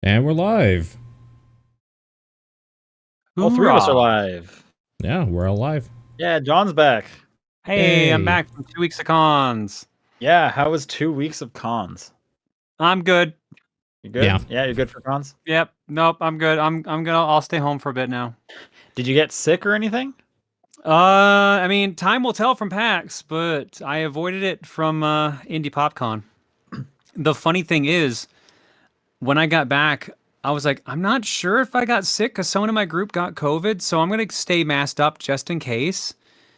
And we're live. All three of us are Hoorah. live. Yeah, we're all live. Yeah, John's back. Hey, I'm Hey. back from 2 weeks of cons. Yeah, how was 2 weeks of cons? I'm good. You good? Yeah. Yeah, you're good for cons? Yep. Nope. I'm good. I'll stay home for a bit now. Did you get sick or anything? I mean, time will tell from PAX, but I avoided it from Indie PopCon. The funny thing is, when I got back, I was like, I'm not sure if I got sick because someone in my group got COVID, so I'm gonna stay masked up just in case.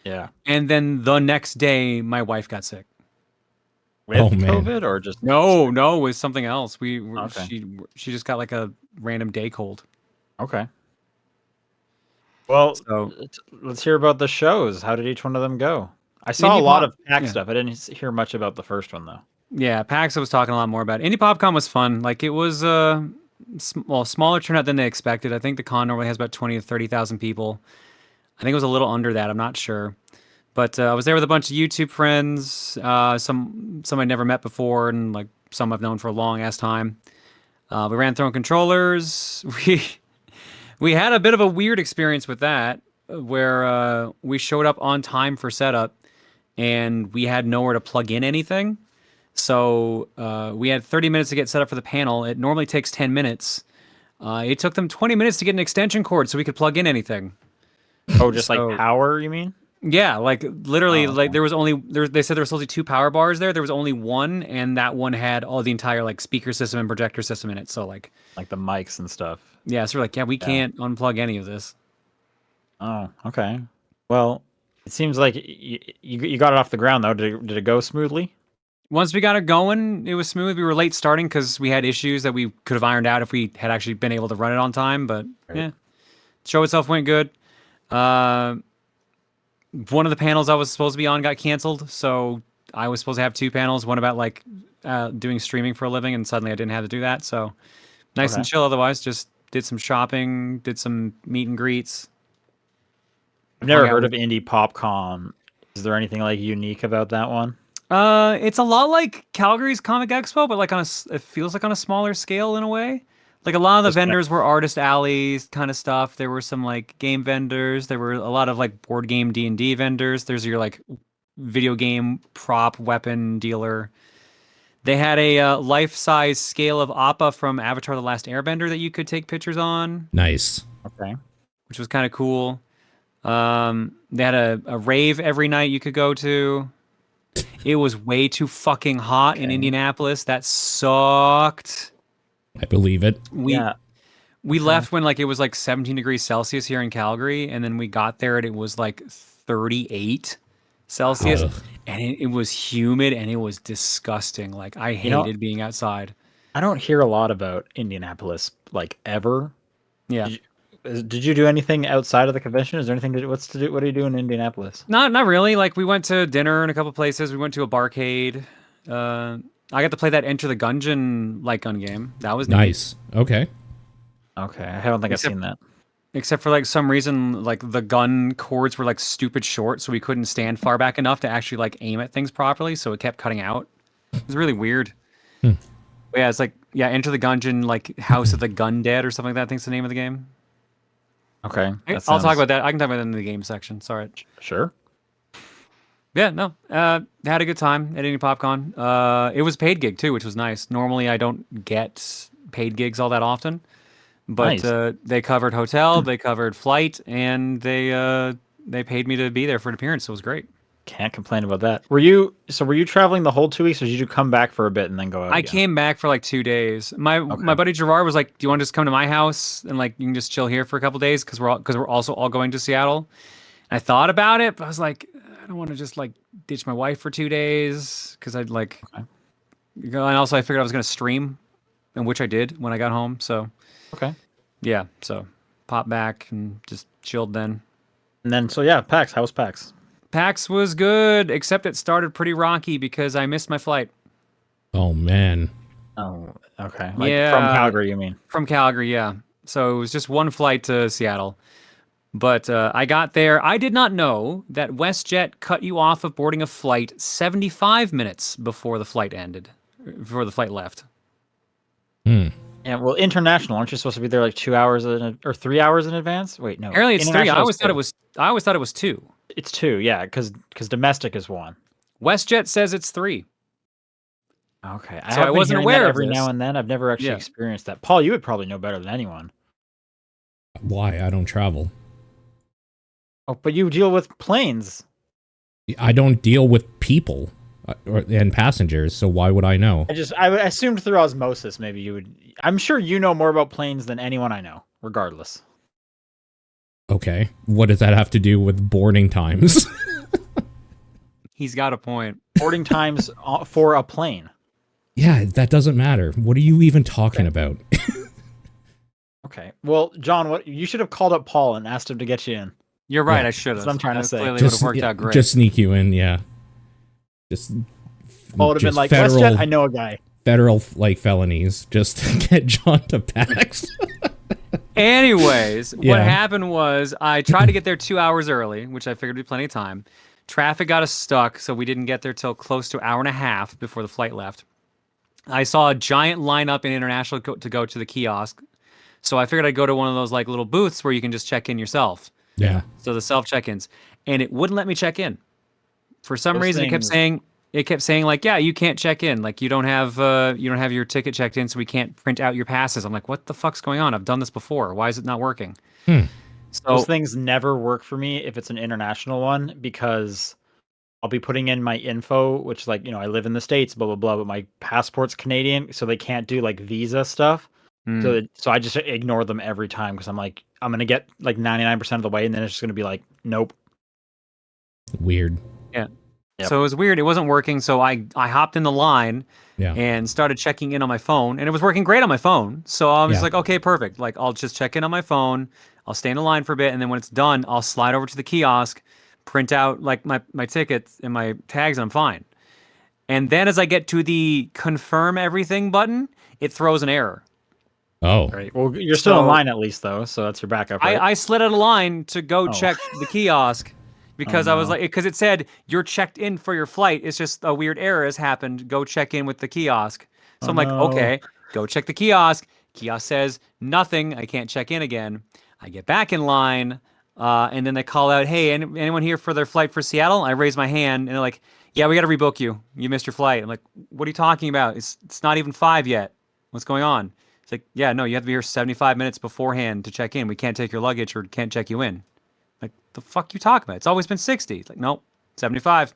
Yeah. And then the next day, my wife got sick. With Oh, man. COVID or just No, it was something else. Okay. She just got like a random day cold. Okay. Well, So let's hear about the shows. How did each one of them go? I saw a Indie lot Pop, of PAX yeah. stuff. I didn't hear much about the first one though. Yeah, PAX I was talking a lot more about. Indie PopCon was fun. Like it was smaller turnout than they expected. I think the con normally has about 20 to 30,000 people. I think it was a little under that. I'm not sure. But I was there with a bunch of YouTube friends, some I never met before, and like some I've known for a long ass time. We ran throwing controllers. We had a bit of a weird experience with that, where we showed up on time for setup, and we had nowhere to plug in anything. So we had 30 minutes to get set up for the panel. It normally takes 10 minutes. It took them 20 minutes to get an extension cord so we could plug in anything. Oh, just like So power, you mean? yeah, like literally, Oh, like okay. there was only there. They said there was supposed to be two power bars there. There was only one, and that one had all the entire like speaker system and projector system in it. So like, Like the mics and stuff. yeah, so we're like, yeah, we Yeah. can't unplug any of this. Oh, okay. Well, it seems like you got it off the ground though. Did it go smoothly? Once we got it going, it was smooth. We were late starting because we had issues that we could have ironed out if we had actually been able to run it on time. But Right. yeah, show itself went good. Uh, one of the panels I was supposed to be on got canceled, so I was supposed to have two panels. One about like doing streaming for a living, and suddenly I didn't have to do that. So nice and Okay. chill. Otherwise, just did some shopping, did some meet and greets, I've hung never out heard with. of Indie PopCon. Is there anything like unique about that one? It's a lot like Calgary's Comic Expo, but like it feels like on a smaller scale in a way. Like a lot of the Just vendors were artist alleys kind of stuff. There were some like game vendors. There were a lot of like board game D&D vendors. There's your like video game prop weapon dealer. They had a life-size scale of Appa from Avatar: The Last Airbender that you could take pictures on, Nice. okay. which was kind of cool. They had a rave every night you could go to. It was way too fucking hot in Okay. Indianapolis. That sucked. I believe it. We Yeah. we Okay. left when like it was like 17 degrees Celsius here in Calgary, and then we got there and it was like 38 Celsius, Ugh. and it was humid and it was disgusting. Like I You know, hated being outside. I don't hear a lot about Indianapolis like ever. Yeah. Did you, did you do anything outside of the convention? Is there anything to do? What's to do? What do you do in Indianapolis? Not really. Like we went to dinner in a couple places. We went to a barcade. I got to play that Enter the Gungeon light gun game. That was neat. Nice. Okay. Okay, I don't think I've Except seen that. except for like some reason like the gun cords were like stupid short, so we couldn't stand far back enough to actually like aim at things properly, so it kept cutting out. It was really weird. Hmm. But yeah, it's like yeah, Enter the Gungeon like House of the Gun Dead or something like that, I think's the name of the game. Okay, that I'll talk sounds about that. I can talk about that in the game section. Sorry. sure. Yeah, no. Had a good time at Indie PopCon. It was a paid gig too, which was nice. Normally, I don't get paid gigs all that often, but Nice. they covered hotel, they covered flight, and they paid me to be there for an appearance. So it was great. Can't complain about that. Were you traveling the whole 2 weeks, or did you come back for a bit and then go out I again? came back for like 2 days. My Okay. buddy Gerard was like, "Do you want to just come to my house and like you can just chill here for a couple days because we're also all going to Seattle." I thought about it, but I was like, I don't want to just like ditch my wife for 2 days because I'd like, Okay. and also I figured I was gonna stream, and which I did when I got home. So Okay. yeah, so popped back and just chilled then. And then so yeah, PAX. How was PAX? PAX was good, except it started pretty rocky because I missed my flight. Oh, man. Oh, okay. Like from Yeah, Calgary, you mean? from Calgary, yeah. So it was just one flight to Seattle. But I got there. I did not know that WestJet cut you off of boarding a flight 75 minutes before the flight ended, before the flight left. Hmm. Yeah, well, international, aren't you supposed to be there like 2 hours or 3 hours in advance? Wait, no. Apparently it's 3. I International is always thought it 2. was. I always thought it was 2. It's 2, yeah, because domestic is 1. WestJet says it's 3. Okay, I So have I been wasn't hearing that aware of every this. now and then. I've never actually Yeah. experienced that. Paul, you would probably know better than anyone. Why? I don't travel. Oh, but you deal with planes. I don't deal with people and passengers, so why would I know? I assumed through osmosis maybe you would. I'm sure you know more about planes than anyone I know, regardless. Okay. What does that have to do with boarding times? He's got a point. Boarding times for a plane. Yeah, that doesn't matter. What are you even talking about? Okay. Well, John, what you should have called up Paul and asked him to get you in. You're right. Yeah, I should have. that's what I'm trying to say. Clearly would have worked out great. Just sneak you in, yeah. Just Paul would have been like, federal, WestJet, I know a guy. federal like felonies just to get John to PAX. Anyways, what Yeah. happened was I tried to get there 2 hours early, which I figured would be plenty of time. Traffic got us stuck, so we didn't get there till close to an hour and a half before the flight left. I saw a giant lineup in international to go to the kiosk, so I figured I'd go to one of those like little booths where you can just check in yourself. Yeah. So the self check-ins, and it wouldn't let me check in. For some Those reason, things- it kept saying like, yeah, you can't check in. Like you don't have your ticket checked in, so we can't print out your passes. I'm like, what the fuck's going on? I've done this before. Why is it not working? So Those things never work for me if it's an international one because I'll be putting in my info, which like, I live in the States, blah, blah, blah, but my passport's Canadian, so they can't do like visa stuff. So I just ignore them every time because I'm like, I'm going to get like 99% of the way and then it's just going to be like, nope. Weird. Yep. So it was weird. It wasn't working. So I hopped in the line Yeah. and started checking in on my phone, and it was working great on my phone. So I was Yeah. like, okay, perfect. Like I'll just check in on my phone. I'll stay in the line for a bit, and then when it's done, I'll slide over to the kiosk, print out like my tickets and my tags, and I'm fine. And then as I get to the confirm everything button, it throws an error. Oh. Right. Well, you're still in So- line at least though, so that's your backup, right? I slid out of line to go Oh. check the kiosk because Oh, I was no. like, because it said you're checked in for your flight. It's just a weird error has happened. Go check in with the kiosk. So Oh, I'm like, no. okay, go check the kiosk. Kiosk says nothing. I can't check in again. I get back in line, and then they call out, hey, anyone here for their flight for Seattle? I raise my hand, and they're like, yeah, we got to rebook you. You missed your flight. I'm like, what are you talking about? It's not even 5 yet. What's going on? It's like, yeah, no, you have to be here 75 minutes beforehand to check in. We can't take your luggage or can't check you in. Like, the fuck you talking about? It's always been 60. It's like, nope, 75.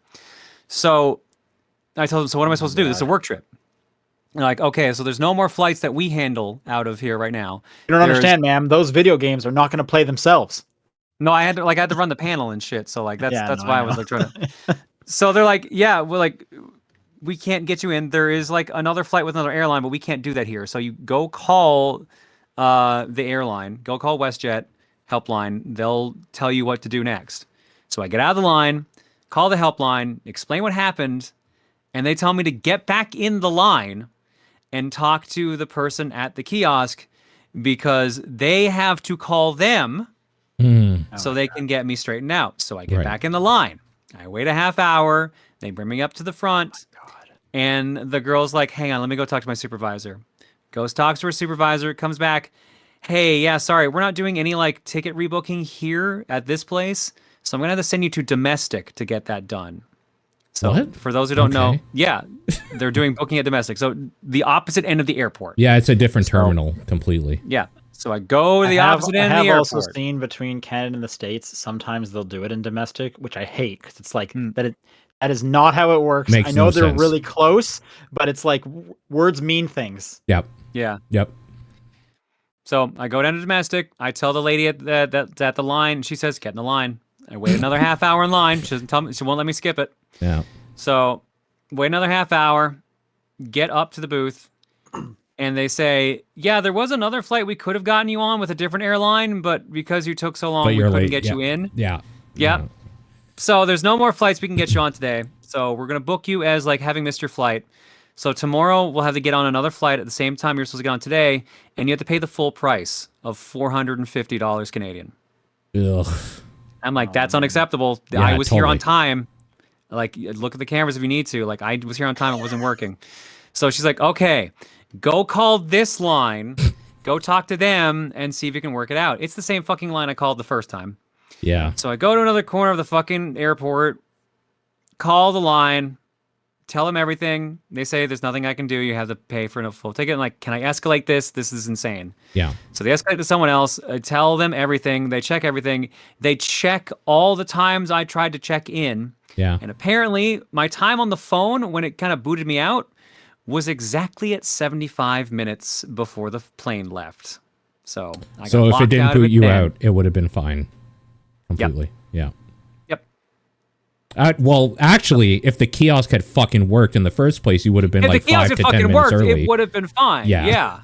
So I told them, so what am I supposed to do? This is a work trip. And they're like, okay, so there's no more flights that we handle out of here right now. You don't understand, ma'am. Those video games are not going to play themselves. No, I had to run the panel and shit. So like that's Yeah, no, why I I was know. like trying to. So they're like, yeah, well, like we can't get you in. There is like another flight with another airline, but we can't do that here. So you go call the airline, go call WestJet helpline. They'll tell you what to do next. So I get out of the line, call the helpline, explain what happened, and they tell me to get back in the line and talk to the person at the kiosk because they have to call them so they can get me straightened out. So I get Right. back in the line. I wait a half hour. They bring me up to the front. And the girl's like, hang on, let me go talk to my supervisor. Goes, talks to her supervisor, comes back. Hey, yeah, sorry, we're not doing any like ticket rebooking here at this place. So I'm going to have to send you to domestic to get that done. So What? for those who don't know, Okay. yeah, they're doing booking at domestic. So the opposite end of the airport. Yeah, it's a different terminal completely. Yeah. So I go to the opposite end of the I have airport. also seen between Canada and the States, sometimes they'll do it in domestic, which I hate because it's like that is not how it works. Makes I know no they're sense. really close, but it's like words mean things. Yep. Yeah. Yep. So I go down to domestic. I tell the lady at the line, and she says, "Get in the line." I wait another half hour in line. She doesn't tell me. She won't let me skip it. Yeah. So wait another half hour. Get up to the booth, and they say, "Yeah, there was another flight we could have gotten you on with a different airline, but because you took so long, But we you're couldn't late. get Yeah. you in." Yeah. Yep. So there's no more flights we can get you on today. So we're gonna book you as like having missed your flight. So tomorrow we'll have to get on another flight at the same time you're supposed to get on today, and you have to pay the full price of $450 Canadian. Ugh. I'm like, that's unacceptable. Yeah, I was here on totally. time. Like, look at the cameras if you need to. Like, I was here on time. It wasn't working. So she's like, okay, Go call this line. Go talk to them and see if you can work it out. It's the same fucking line I called the first time. Yeah. So I go to another corner of the fucking airport, call the line, tell them everything. They say there's nothing I can do. You have to pay for a full ticket. I'm like, can I escalate this? This is insane. Yeah. So they escalate to someone else. I tell them everything. They check everything. They check all the times I tried to check in. Yeah. And apparently my time on the phone when it kind of booted me out was exactly at 75 minutes before the plane left. So I got So if it locked didn't out of boot it you then. out, it would have been fine. Completely. Yeah. Yep. Well, actually, if the kiosk had fucking worked in the first place, you would have been If like the kiosk 5 had to 10 fucking minutes worked, early. it would have been fine. Yeah. Yeah.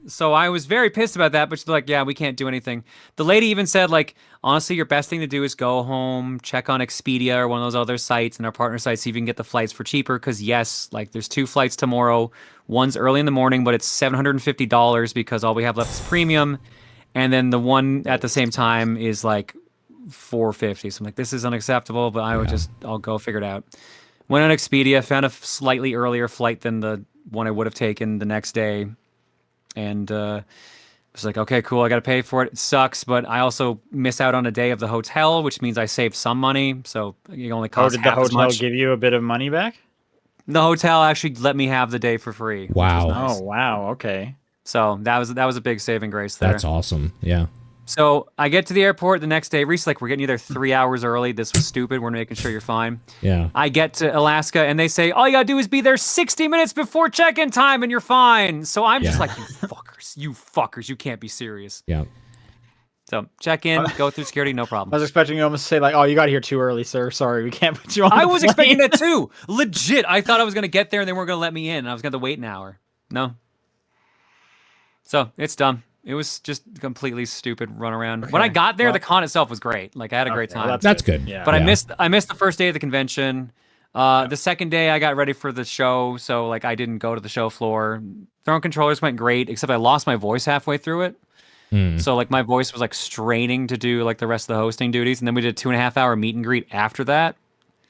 So I was very pissed about that, but she's like, yeah, we can't do anything. The lady even said, like, honestly, your best thing to do is go home, check on Expedia or one of those other sites and our partner sites, see if you can get the flights for cheaper. Because, yes, like, there's 2 flights tomorrow. One's early in the morning, but it's $750 because all we have left is premium. And then the one at the same time is like $450. So I'm like, this is unacceptable, but I'll go figure it out. Went on Expedia, found a slightly earlier flight than the one I would have taken the next day. And was like, okay, cool, I got to pay for it. It sucks, but I also miss out on a day of the hotel, which means I saved some money. So it only costs did the half as hotel much. give you a bit of money back? The hotel actually let me have the day for free. Which was Wow. nice. Oh, wow. Okay. So that was a big saving grace there. That's awesome. Yeah. So I get to the airport the next day. Reese's like, we're getting you there 3 hours early. This was stupid. We're making sure you're fine. Yeah. I get to Alaska and they say, all you gotta do is be there 60 minutes before check-in time and you're fine. So I'm just like, you fuckers, you can't be serious. Yeah. So check in, go through security, no I problem. was expecting you almost to say like, "Oh, you got here too early, sir. Sorry, we can't put you on." I the was plane." expecting that too. Legit. I thought I was gonna get there and they weren't gonna let me in. And I was gonna have to wait an hour. No. So it's done. It was just a completely stupid runaround. Okay. When I got there, Well- the con itself was great. Like I had a great Okay, well, time. That's good. Yeah. But Yeah. I missed the first day of the convention. The second day I got ready for the show, so like I didn't go to the show floor. Throwing controllers went great, except I lost my voice halfway through it. So like my voice was like straining to do like the rest of the hosting duties, and then we did a 2.5-hour meet and greet after that.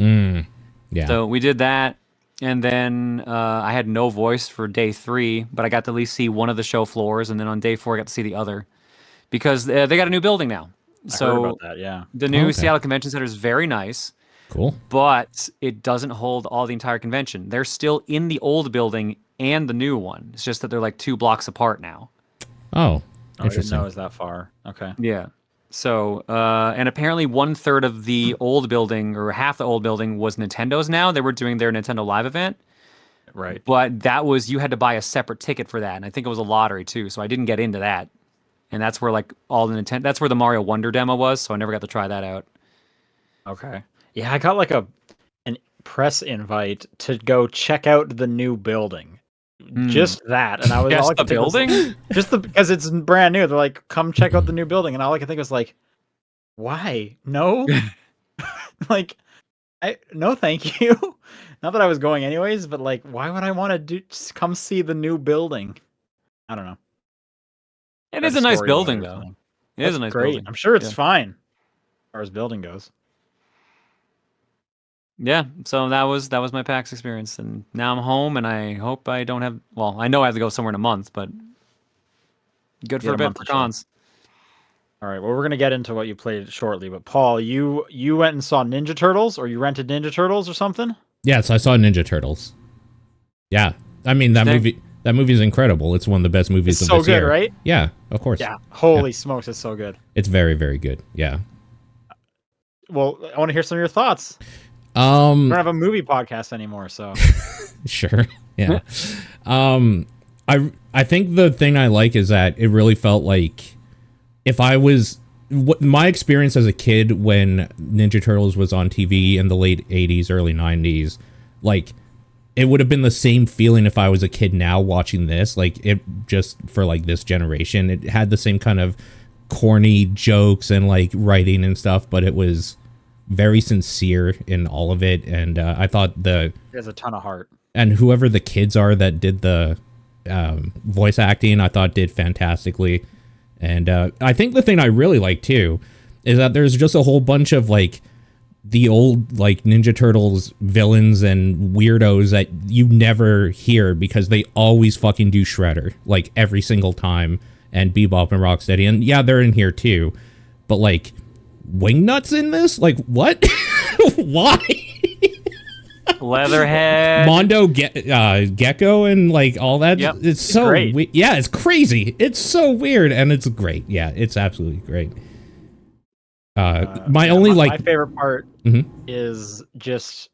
Yeah. So we did that, and then I had no voice for day 3, but I got to at least see one of the show floors, and then on day 4 I got to see the other because they got a new building now. I So heard about that. Yeah. the new Okay. Seattle Convention Center is very nice. Cool. But it doesn't hold all the entire convention. They're still in the old building and the new one. It's just that they're like 2 blocks apart now. Oh, Oh, I didn't interesting. know it was that far. Okay. Yeah. So, and apparently 1/3 of the old building or half the old building was Nintendo's now. They were doing their Nintendo Live event. Right. But that was, you had to buy a separate ticket for that. And I think it was a lottery too. So I didn't get into that. And that's where like all the Nintendo, that's where the Mario Wonder demo was. So I never got to try that out. Okay. Yeah, I got like an press invite to go check out the new building. Just that, and I was all I Just the could think was, building? because it's brand new. They're like, "Come check out the new building," and all I could think was like, "Why? No, like, no, thank you." Not that I was going anyways, but like, why would I want to just come see the new building? I don't know. It Read is a nice story about it building or though. something. It is a That's nice great. building. I'm sure it's Yeah. fine as far as building goes. Yeah, so that was my PAX experience, and now I'm home, and I hope I don't have. Well, I know I have to go somewhere in a month, but good You for a got a bit month for to chill. cons. All right. Well, we're gonna get into what you played shortly, but Paul, you went and saw Ninja Turtles, or you rented Ninja Turtles or something? Yes, I saw Ninja Turtles. Yeah. I mean, that movie is incredible. It's one of the best movies It's of so this good, year. right? Yeah, of course. Yeah. Holy smokes, it's so good. It's very, very good. Yeah. Well, I want to hear some of your thoughts. We don't have a movie podcast anymore, so Sure. Yeah. I think the thing I like is that it really felt like if I was my experience as a kid when Ninja Turtles was on TV in the late 80s, early 90s, like it would have been the same feeling if I was a kid now watching this, like it just for like this generation, it had the same kind of corny jokes and like writing and stuff, but it was very sincere in all of it. And I thought there's a ton of heart. and whoever the kids are that did the voice acting, I thought did fantastically. And I think the thing I really like too is that there's just a whole bunch of like the old like Ninja Turtles villains and weirdos that you never hear because they always fucking do Shredder like every single time, and Bebop and Rocksteady, and yeah, they're in here too, but like Wingnuts in this, like what? Why? Leatherhead, Mondo Gecko and like all that. Yep. It's so great. yeah, it's crazy. It's so weird and it's great. Yeah, it's absolutely great. My favorite part Mhm. is just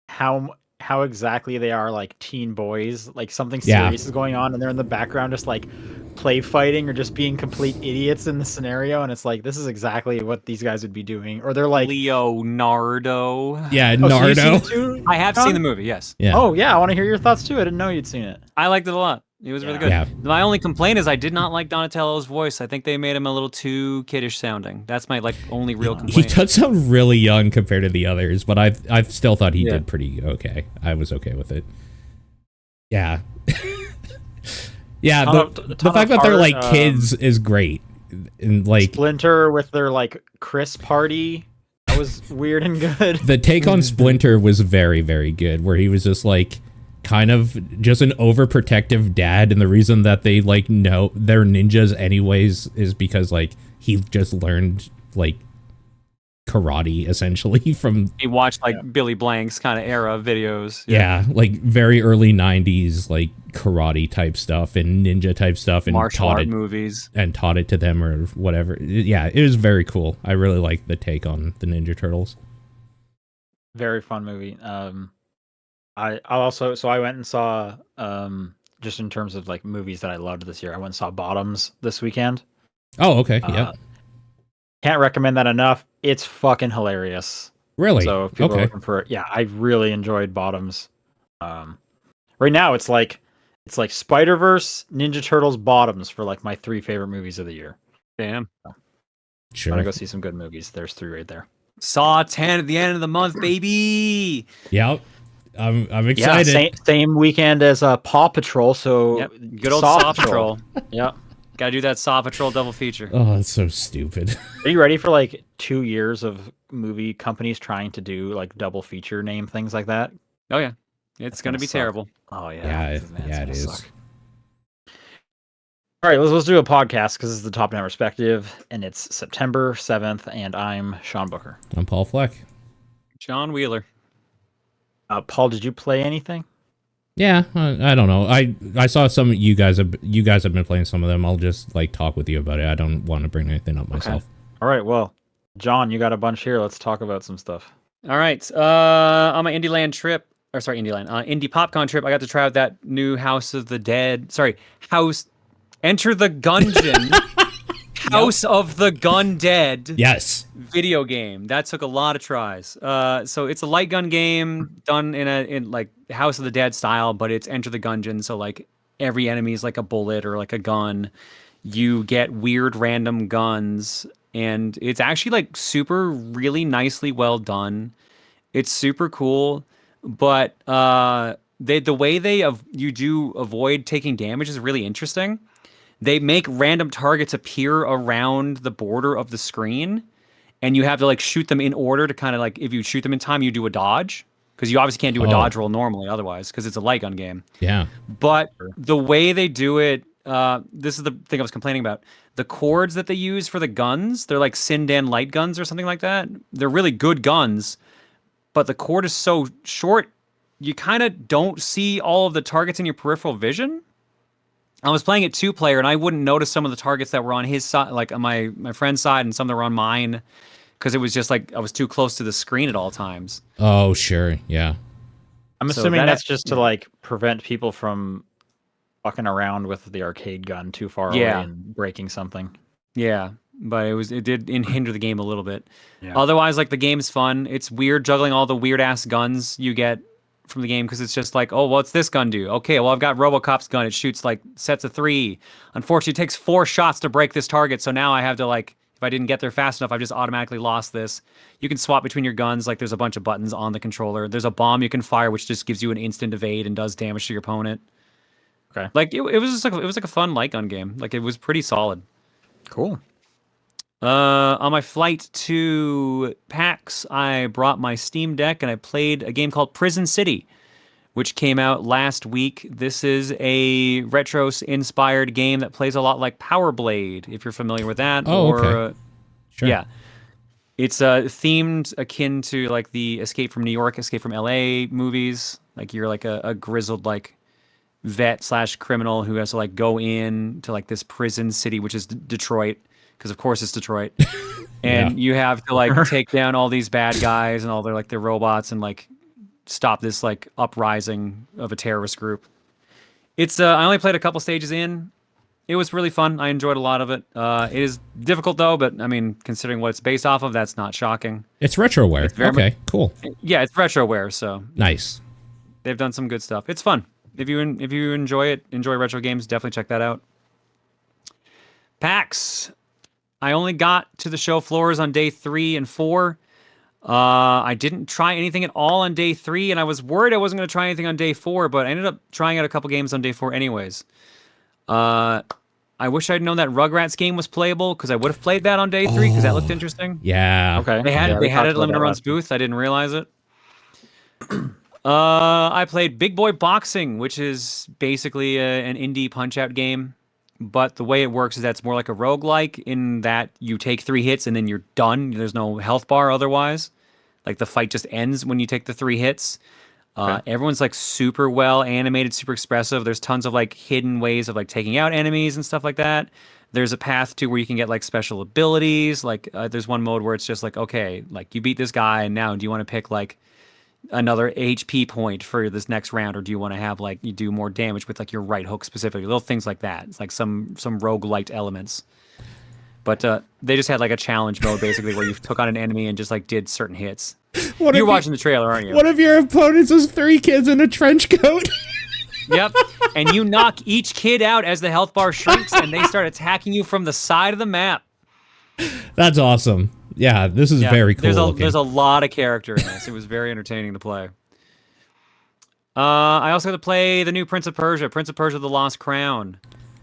how exactly they are like teen boys. Like something Yeah. serious is going on, and they're in the background just like play fighting or just being complete idiots in the scenario. And it's like this is exactly what these guys would be doing. Or they're like Leonardo. Yeah, Oh, so you've seen Nardo. it too, I have John? seen the movie. Yes, Yeah. Oh yeah, I want to hear your thoughts too. I didn't know you'd seen it. I liked it a lot. It was really good. Yeah. My only complaint is I did not like Donatello's voice. I think they made him a little too kiddish sounding. That's my like only real He complaint. does sound really young compared to the others, but I've still thought he did pretty okay. I was okay with it. Yeah. Yeah, the fact that they're like kids is great. And like Splinter with their like Chris party, that was weird and good. the take on Splinter was very, very good, where he was just like kind of just an overprotective dad, and the reason that they like know they're ninjas anyways is because like he just learned like karate essentially from He watched like Billy Blank's kind of era videos. yeah, like very early 90s like karate type stuff and ninja type stuff, and Martial taught art it movies. and taught it to them or whatever. Yeah, it was very cool. I really like the take on the Ninja Turtles. Very fun movie. I also I went and saw just in terms of like movies that I loved this year. I went and saw Bottoms this weekend. Oh, okay. Yeah. Can't recommend that enough. It's fucking hilarious. Really? So if people are looking for it, yeah, I really enjoyed Bottoms. Right now it's like Spider-Verse, Ninja Turtles, Bottoms for like my 3 favorite movies of the year. Damn. Sure. I'm gonna go see some good movies. There's 3 right there. Saw 10 at the end of the month, baby. Yep. I'm excited. Yeah, same weekend as Paw Patrol. So Yep. Good old Saw Patrol. Yep. Gotta do that Saw Patrol double feature. Oh, that's so stupid. Are you ready for like 2 years of movie companies trying to do like double feature name things like that? Oh yeah, it's gonna be suck. terrible. Oh yeah, Yeah, it is. Suck. All right, let's do a podcast because this is the Top Down Perspective, and it's September 7th, and I'm Sean Booker. I'm Paul Fleck. John Wheeler. Paul, did you play anything? Yeah, I don't know. I saw some you guys have been playing some of them. I'll just like talk with you about it. I don't want to bring anything up myself. All right, well, John, you got a bunch here. Let's talk about some stuff. All right. On my Indie PopCon trip, I got to try out that new Enter the Gungeon. House of the Gun Dead. Yes. Video game that took a lot of tries. So it's a light gun game done in like House of the Dead style, but it's Enter the Gungeon. So like every enemy is like a bullet or like a gun. You get weird random guns, and it's actually like super really nicely well done. It's super cool, but the way you do avoid taking damage is really interesting. They make random targets appear around the border of the screen, and you have to like shoot them in order to kind of like, if you shoot them in time, you do a dodge, because you obviously can't do a dodge roll normally otherwise, because it's a light gun game. Yeah. But the way they do it, this is the thing I was complaining about. The cords that they use for the guns, they're like Sindan light guns or something like that. They're really good guns, but the cord is so short, you kind of don't see all of the targets in your peripheral vision. I was playing it 2-player, and I wouldn't notice some of the targets that were on his side, like on my friend's side, and some that were on mine, because it was just like I was too close to the screen at all times. Oh, sure. Yeah. I'm assuming that's just to like prevent people from fucking around with the arcade gun too far away and breaking something. Yeah, but it did hinder the game a little bit. Yeah. Otherwise, like the game's fun. It's weird juggling all the weird ass guns you get from the game, because it's just like, oh, what's this gun do? Okay, well, I've got RoboCop's gun. It shoots like sets of 3. Unfortunately, it takes 4 shots to break this target, so now I have to like, if I didn't get there fast enough, I've just automatically lost this. You can swap between your guns. Like there's a bunch of buttons on the controller. There's a bomb you can fire, which just gives you an instant evade and does damage to your opponent. Okay. Like it was just like, it was like a fun light gun game. Like it was pretty solid. Cool. On my flight to PAX, I brought my Steam Deck and I played a game called Prison City, which came out last week. This is a retro-inspired game that plays a lot like Power Blade, if you're familiar with that. Oh, okay. Sure. Yeah. It's themed akin to like the Escape from New York, Escape from LA movies. Like you're like a grizzled like vet slash criminal who has to like go in to like this prison city, which is Detroit, because of course it's Detroit. Yeah. And you have to like take down all these bad guys and all their robots and like stop this like uprising of a terrorist group. It's I only played a couple stages in. It was really fun. I enjoyed a lot of it. It is difficult though, but I mean, considering what it's based off of, that's not shocking. It's retroware. Okay, cool. Yeah, it's retroware, so Nice. they've done some good stuff. It's fun. If you enjoy retro games, definitely check that out. PAX. I only got to the show floors on day 3 and 4. I didn't try anything at all on day 3, and I was worried I wasn't going to try anything on day 4, but I ended up trying out a couple games on day 4 anyways. I wish I'd known that Rugrats game was playable, because I would have played that on day 3, because that looked interesting. Yeah. Okay. They had it at Limited Runs booth. I didn't realize it. I played Big Boy Boxing, which is basically an indie Punch-Out game. But the way it works is that it's more like a roguelike in that you take 3 hits and then you're done. There's no health bar otherwise. Like the fight just ends when you take the 3 hits. Everyone's like super well animated, super expressive. There's tons of like hidden ways of like taking out enemies and stuff like that. There's a path to where you can get like special abilities. Like there's one mode where it's just like, okay, like you beat this guy and now do you want to pick like another HP point for this next round, or do you want to have like you do more damage with like your right hook specifically? Little things like that. It's like some roguelite elements. But they just had like a challenge mode basically where you took on an enemy and just like did certain hits. You're watching the trailer, aren't you? One of your opponents is 3 kids in a trench coat. Yep. And you knock each kid out as the health bar shrinks and they start attacking you from the side of the map. That's awesome. Yeah, this is very cool. There's a lot of character in this. It was very entertaining to play. I also got to play the new Prince of Persia, The Lost Crown.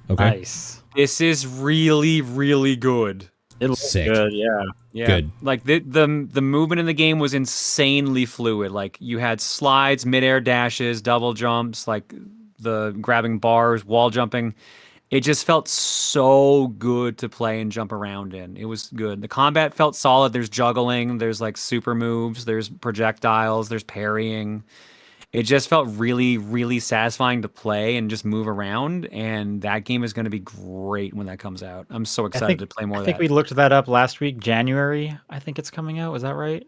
Okay. Nice. This is really, really good. It looks Sick. good, yeah. Yeah. Good. Like the movement in the game was insanely fluid. Like you had slides, midair dashes, double jumps, like the grabbing bars, wall jumping. It just felt so good to play and jump around in. It was good. The combat felt solid. There's juggling, there's like super moves, there's projectiles, there's parrying. It just felt really, really satisfying to play and just move around. And that game is going to be great when that comes out. I'm so excited to play more of that. I think we looked that up last week. January, I think it's coming out. Was that right?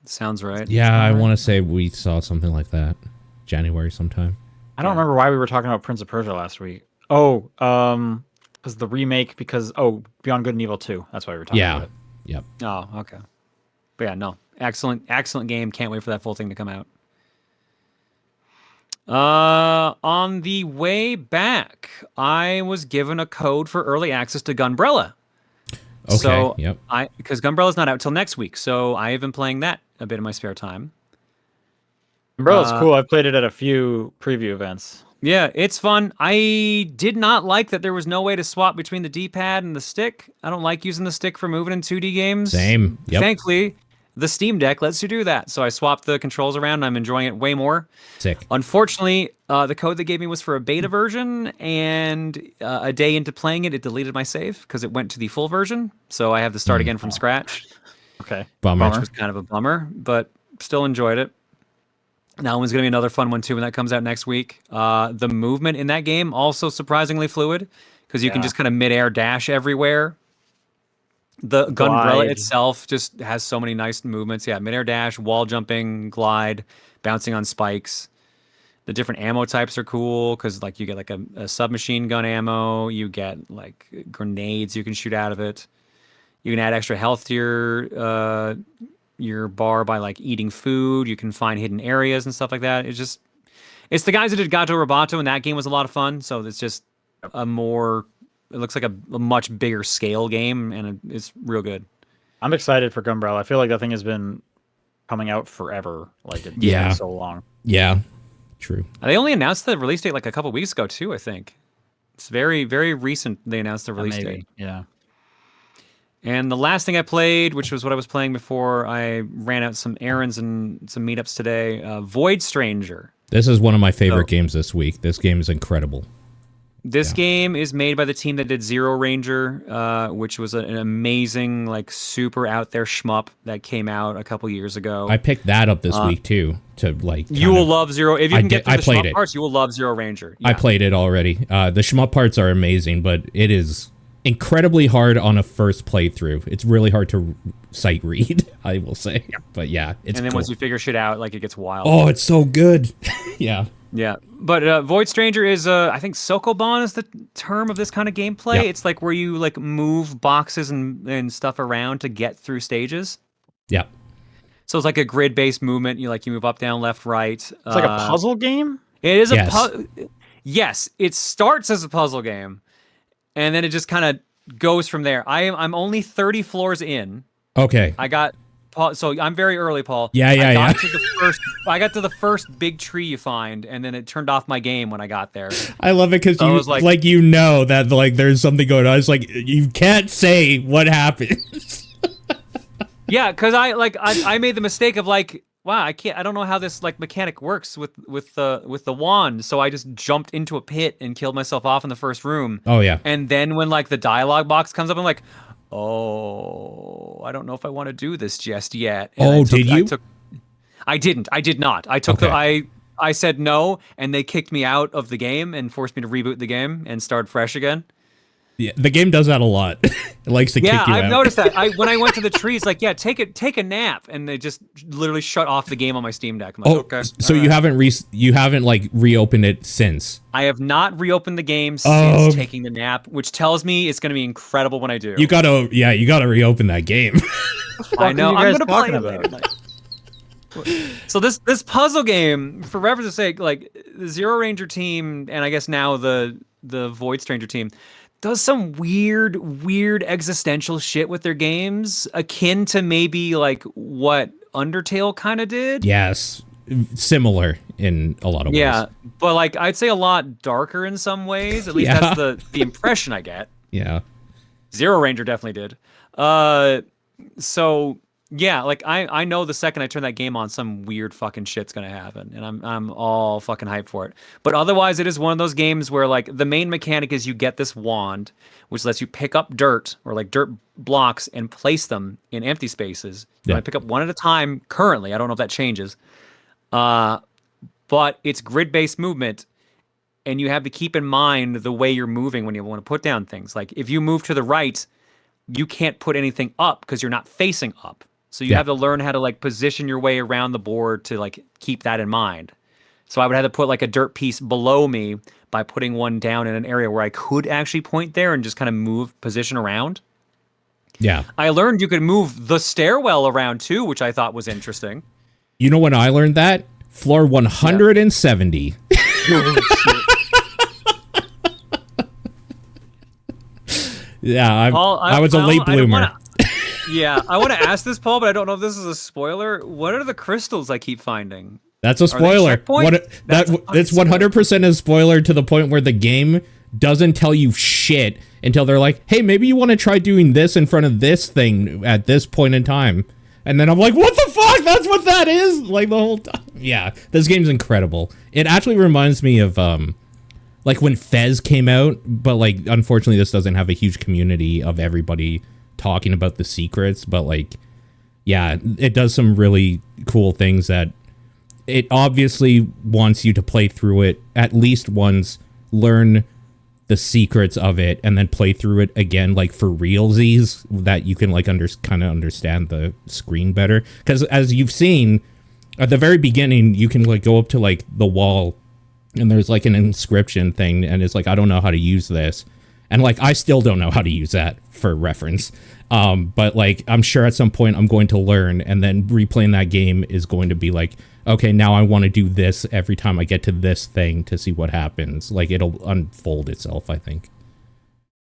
Sounds right. Yeah, I want to say we saw something like that. January sometime. I don't remember why we were talking about Prince of Persia last week. Oh, because the remake, Beyond Good and Evil 2. That's why we were talking about it. Yep. Oh, okay. But yeah, no. Excellent game. Can't wait for that full thing to come out. On the way back, I was given a code for early access to Gunbrella. Okay. So yep. Because Gunbrella's not out till next week, so I have been playing that a bit in my spare time. Umbrella's cool. I've played it at a few preview events. Yeah, it's fun. I did not like that there was no way to swap between the D-pad and the stick. I don't like using the stick for moving in 2D games. Same. Yep. Thankfully, the Steam Deck lets you do that. So I swapped the controls around and I'm enjoying it way more. Sick. Unfortunately, the code they gave me was for a beta version, and a day into playing it, it deleted my save because it went to the full version. So I have to start again from scratch. Okay. Bummer. Which was kind of a bummer, but still enjoyed it. That one's going to be another fun one too when that comes out next week. The movement in that game also surprisingly fluid because you can just kind of midair dash everywhere. The Gunbrella itself just has so many nice movements. Yeah, midair dash, wall jumping, glide, bouncing on spikes. The different ammo types are cool because like you get like a submachine gun ammo, you get like grenades you can shoot out of it. You can add extra health to your bar by like eating food. You can find hidden areas and stuff like that. It's the guys that did Gato Roboto, and that game was a lot of fun. So it's just it looks like a much bigger scale game, and it's real good. I'm excited for Gunbrella. I feel like that thing has been coming out forever. Like it's been so long. Yeah, true. They only announced the release date like a couple weeks ago too, I think. It's very, very recent they announced the release date. Yeah. And the last thing I played, which was what I was playing before I ran out some errands and some meetups today, Void Stranger. This is one of my favorite games this week. This game is incredible. This game is made by the team that did Zero Ranger, which was an amazing, like, super out there shmup that came out a couple years ago. I picked that up this week too. To like, you will love Zero. If you can get through the shmup it. parts, you will love Zero Ranger. Yeah. I played it already. The shmup parts are amazing, but it is incredibly hard on a first playthrough. It's really hard to sight read, I will say. Yeah. But yeah, it's and then cool. Once you figure shit out, like, it gets wild. Oh, it's so good. Yeah. Yeah, but Void Stranger is, I think Sokoban is the term of this kind of gameplay. Yeah. It's like where you like move boxes and stuff around to get through stages. Yeah. So it's like a grid-based movement. You move up, down, left, right. It's like a puzzle game? It is Yes, it starts as a puzzle game, and then it just kind of goes from there. I'm only 30 floors in. Okay. I got... So I'm very early, Paul. Yeah. I got to the first big tree you find, and then it turned off my game when I got there. I love it because you like you know that like there's something going on. It's like you can't say what happens. Yeah, because I made the mistake of like, wow, I don't know how this like mechanic works with the wand. So I just jumped into a pit and killed myself off in the first room. Oh yeah. And then when like the dialogue box comes up, I'm like, oh, I don't know if I want to do this just yet. And did you? I didn't. I did not. I took I said no, and they kicked me out of the game and forced me to reboot the game and start fresh again. Yeah, the game does that a lot. It likes to kick you out. Yeah, I've noticed that. When I went to the trees, like, yeah, take a nap, and they just literally shut off the game on my Steam Deck. I'm like, okay. So you haven't like reopened it since? I have not reopened the game since taking the nap, which tells me it's going to be incredible when I do. You gotta reopen that game. I know. I'm going to play it. So this puzzle game, for reference's sake, like the Zero Ranger team, and I guess now the Void Stranger team, does some weird existential shit with their games, akin to maybe like what Undertale kind of did. Yes, similar in a lot of ways. Yeah, but like I'd say a lot darker in some ways. At least that's the impression I get. Yeah, Zero Ranger definitely did. So yeah, like I know the second I turn that game on, some weird fucking shit's gonna happen, and I'm all fucking hyped for it. But otherwise, it is one of those games where like the main mechanic is you get this wand, which lets you pick up dirt or like dirt blocks and place them in empty spaces. Yeah. I pick up one at a time currently. I don't know if that changes. But it's grid-based movement, and you have to keep in mind the way you're moving when you want to put down things. Like if you move to the right, you can't put anything up because you're not facing up. So you have to learn how to like position your way around the board to like keep that in mind. So I would have to put like a dirt piece below me by putting one down in an area where I could actually point there and just kind of position around. Yeah. I learned you could move the stairwell around too, which I thought was interesting. You know when I learned that? Floor 170. Yeah, I was a late bloomer. Yeah, I want to ask this, Paul, but I don't know if this is a spoiler. What are the crystals I keep finding? That's a spoiler. That's 100% a spoiler to the point where the game doesn't tell you shit until they're like, hey, maybe you want to try doing this in front of this thing at this point in time. And then I'm like, what the fuck? That's what that is? Like the whole time. Yeah, this game's incredible. It actually reminds me of like when Fez came out, but like unfortunately this doesn't have a huge community of everybody talking about the secrets, but like yeah, it does some really cool things that it obviously wants you to play through it at least once, learn the secrets of it, and then play through it again like for realsies, that you can like kind of understand the screen better. Because as you've seen at the very beginning, you can like go up to like the wall and there's like an inscription thing, and it's like, I don't know how to use this. And like, I still don't know how to use that for reference. But like, I'm sure at some point I'm going to learn, and then replaying that game is going to be like, okay, now I want to do this every time I get to this thing to see what happens. Like, it'll unfold itself, I think.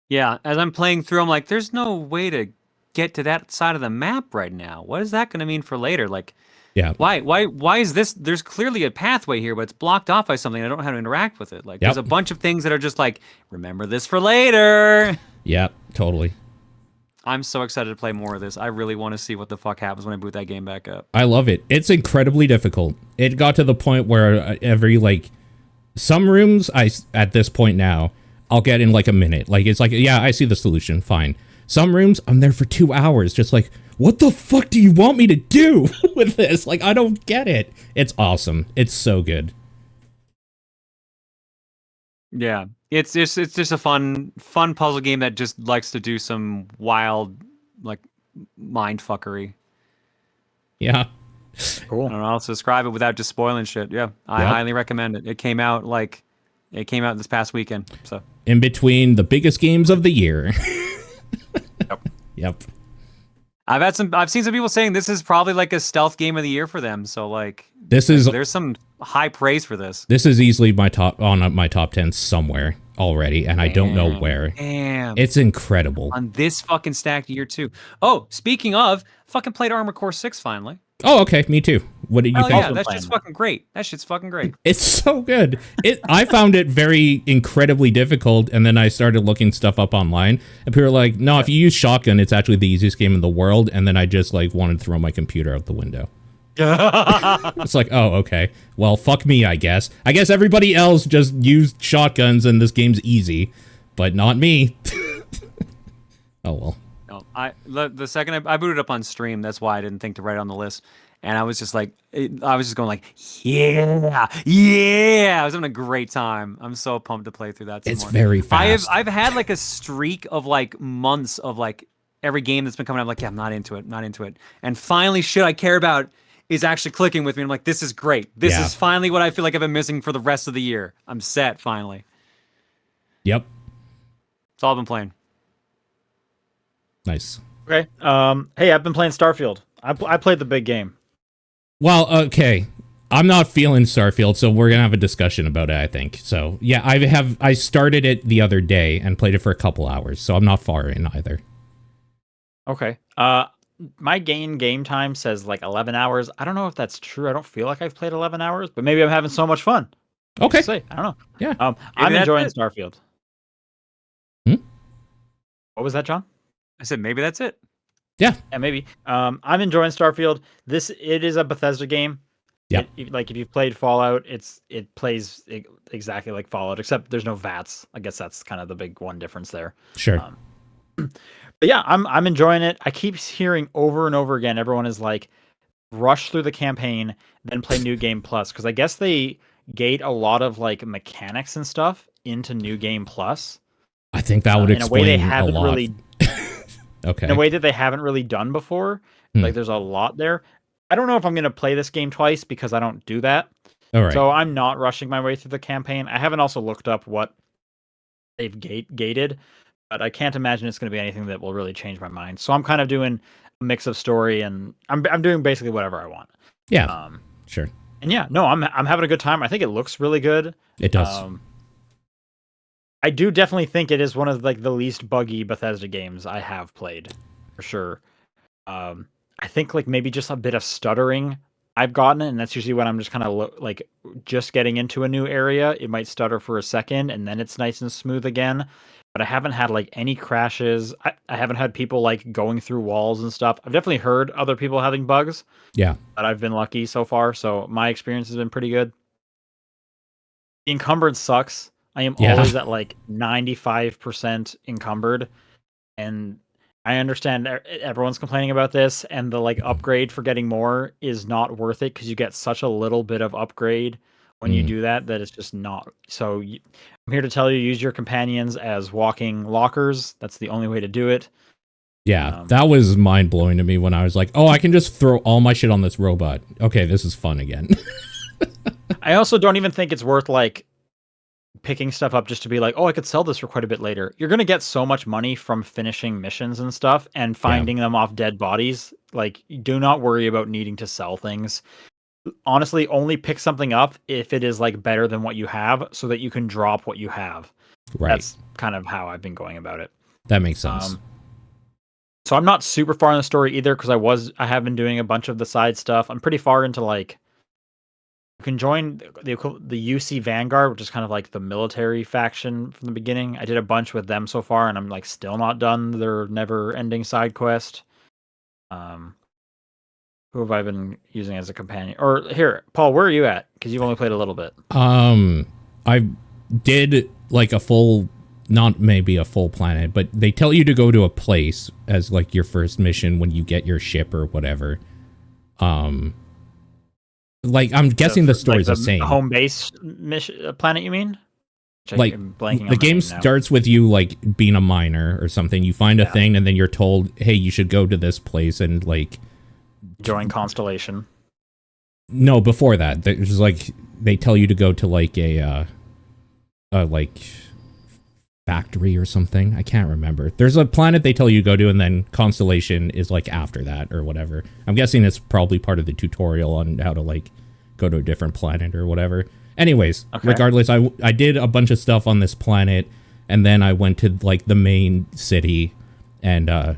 Yeah, as I'm playing through, I'm like, there's no way to get to that side of the map right now. What is that going to mean for later? Like, yeah, why is this? There's clearly a pathway here, but it's blocked off by something. I don't know how to interact with it. Like, there's a bunch of things that are just like, remember this for later. Yeah, totally. I'm so excited to play more of this. I really want to see what the fuck happens when I boot that game back up. I love it. It's incredibly difficult. It got to the point where every like some rooms at this point now I'll get in like a minute. Like it's like, yeah, I see the solution. Fine. Some rooms I'm there for 2 hours, just like, what the fuck do you want me to do with this? Like, I don't get it. It's awesome. It's so good. Yeah, it's just a fun puzzle game that just likes to do some wild like mind fuckery. Yeah. Cool. I don't know how else to describe it without just spoiling shit. Yeah, I highly recommend it. It came out this past weekend. So in between the biggest games of the year. Yep. I've seen some people saying this is probably like a stealth game of the year for them. So like there's some high praise for this. This is easily my top 10 somewhere already, and I don't know where. Damn. It's incredible. On this fucking stacked year too. Oh, speaking of, fucking played Armored Core 6 finally. Oh, okay, me too. What did you think? Yeah, that shit's fucking great. That shit's fucking great. It's so good. I found it very incredibly difficult, and then I started looking stuff up online, and people were like, no, if you use shotgun, it's actually the easiest game in the world, and then I just like wanted to throw my computer out the window. It's like, oh, okay. Well, fuck me, I guess. I guess everybody else just used shotguns, and this game's easy, but not me. Oh, well. No, the second I booted up on stream, that's why I didn't think to write it on the list. And I was just like, I was just going like, yeah. I was having a great time. I'm so pumped to play through that. It's very fast. I've had like a streak of like months of like every game that's been coming out. I'm like, yeah, I'm not into it. And finally, shit I care about is actually clicking with me. I'm like, this is great. This is finally what I feel like I've been missing for the rest of the year. I'm set finally. Yep. That's all I've been playing. Nice. Okay. Hey, I've been playing Starfield. I played the big game. Well, okay. I'm not feeling Starfield, so we're gonna have a discussion about it, I think. So yeah, I started it the other day and played it for a couple hours, so I'm not far in either. Okay. My game time says like 11 hours. I don't know if that's true. I don't feel like I've played 11 hours, but maybe I'm having so much fun. Okay. I don't know. Yeah. I'm enjoying Starfield. What was that, John? I said maybe that's it. Yeah, maybe. I'm enjoying Starfield. It is a Bethesda game. Yeah. Like if you've played Fallout, it plays exactly like Fallout, except there's no VATS. I guess that's kind of the big one difference there. Sure. But yeah, I'm enjoying it. I keep hearing over and over again, everyone is like, rush through the campaign, then play New Game Plus, because I guess they gate a lot of like mechanics and stuff into New Game Plus. I think that would explain in a way they haven't a lot. Really, okay. In a way that they haven't really done before. Like there's a lot there. I don't know if I'm going to play this game twice because I don't do that. All right. So I'm not rushing my way through the campaign. I haven't also looked up what they've gated, but I can't imagine it's going to be anything that will really change my mind. So I'm kind of doing a mix of story, and I'm doing basically whatever I want. Yeah. Sure. And yeah, no, I'm having a good time. I think it looks really good. It does. I do definitely think it is one of like the least buggy Bethesda games I have played, for sure. I think like maybe just a bit of stuttering I've gotten it, and that's usually when I'm just kind of like just getting into a new area. It might stutter for a second, and then it's nice and smooth again. But I haven't had like any crashes. I haven't had people like going through walls and stuff. I've definitely heard other people having bugs. Yeah. But I've been lucky so far, so my experience has been pretty good. The encumbered sucks. I am always at like 95% encumbered, and I understand everyone's complaining about this, and the like upgrade for getting more is not worth it because you get such a little bit of upgrade when you do that it's just not. So I'm here to tell you, use your companions as walking lockers. That's the only way to do it. Yeah, that was mind-blowing to me when I was like, oh, I can just throw all my shit on this robot. Okay, this is fun again. I also don't even think it's worth like picking stuff up just to be like, oh, I could sell this for quite a bit later. You're going to get so much money from finishing missions and stuff and finding them off dead bodies. Like, do not worry about needing to sell things. Honestly, only pick something up if it is like better than what you have so that you can drop what you have. Right. That's kind of how I've been going about it. That makes sense. So I'm not super far in the story either because I have been doing a bunch of the side stuff. I'm pretty far into like You can join the UC Vanguard, which is kind of like the military faction from the beginning. I did a bunch with them so far, and I'm like still not done their never-ending side quest. Who have I been using as a companion? Or here, Paul, where are you at? Because you've only played a little bit. I did like a full, not maybe a full planet, but they tell you to go to a place as like your first mission when you get your ship or whatever. Like I'm guessing the story's like the same. Home base mission planet, you mean? Like the game starts with you like being a miner or something. You find a thing, and then you're told, "Hey, you should go to this place and like join Constellation." No, before that, there's like they tell you to go to like a like factory or something. I can't remember. There's a planet they tell you to go to, and then Constellation is like after that or whatever. I'm guessing it's probably part of the tutorial on how to like go to a different planet or whatever. Anyways, regardless, I did a bunch of stuff on this planet, and then I went to like the main city and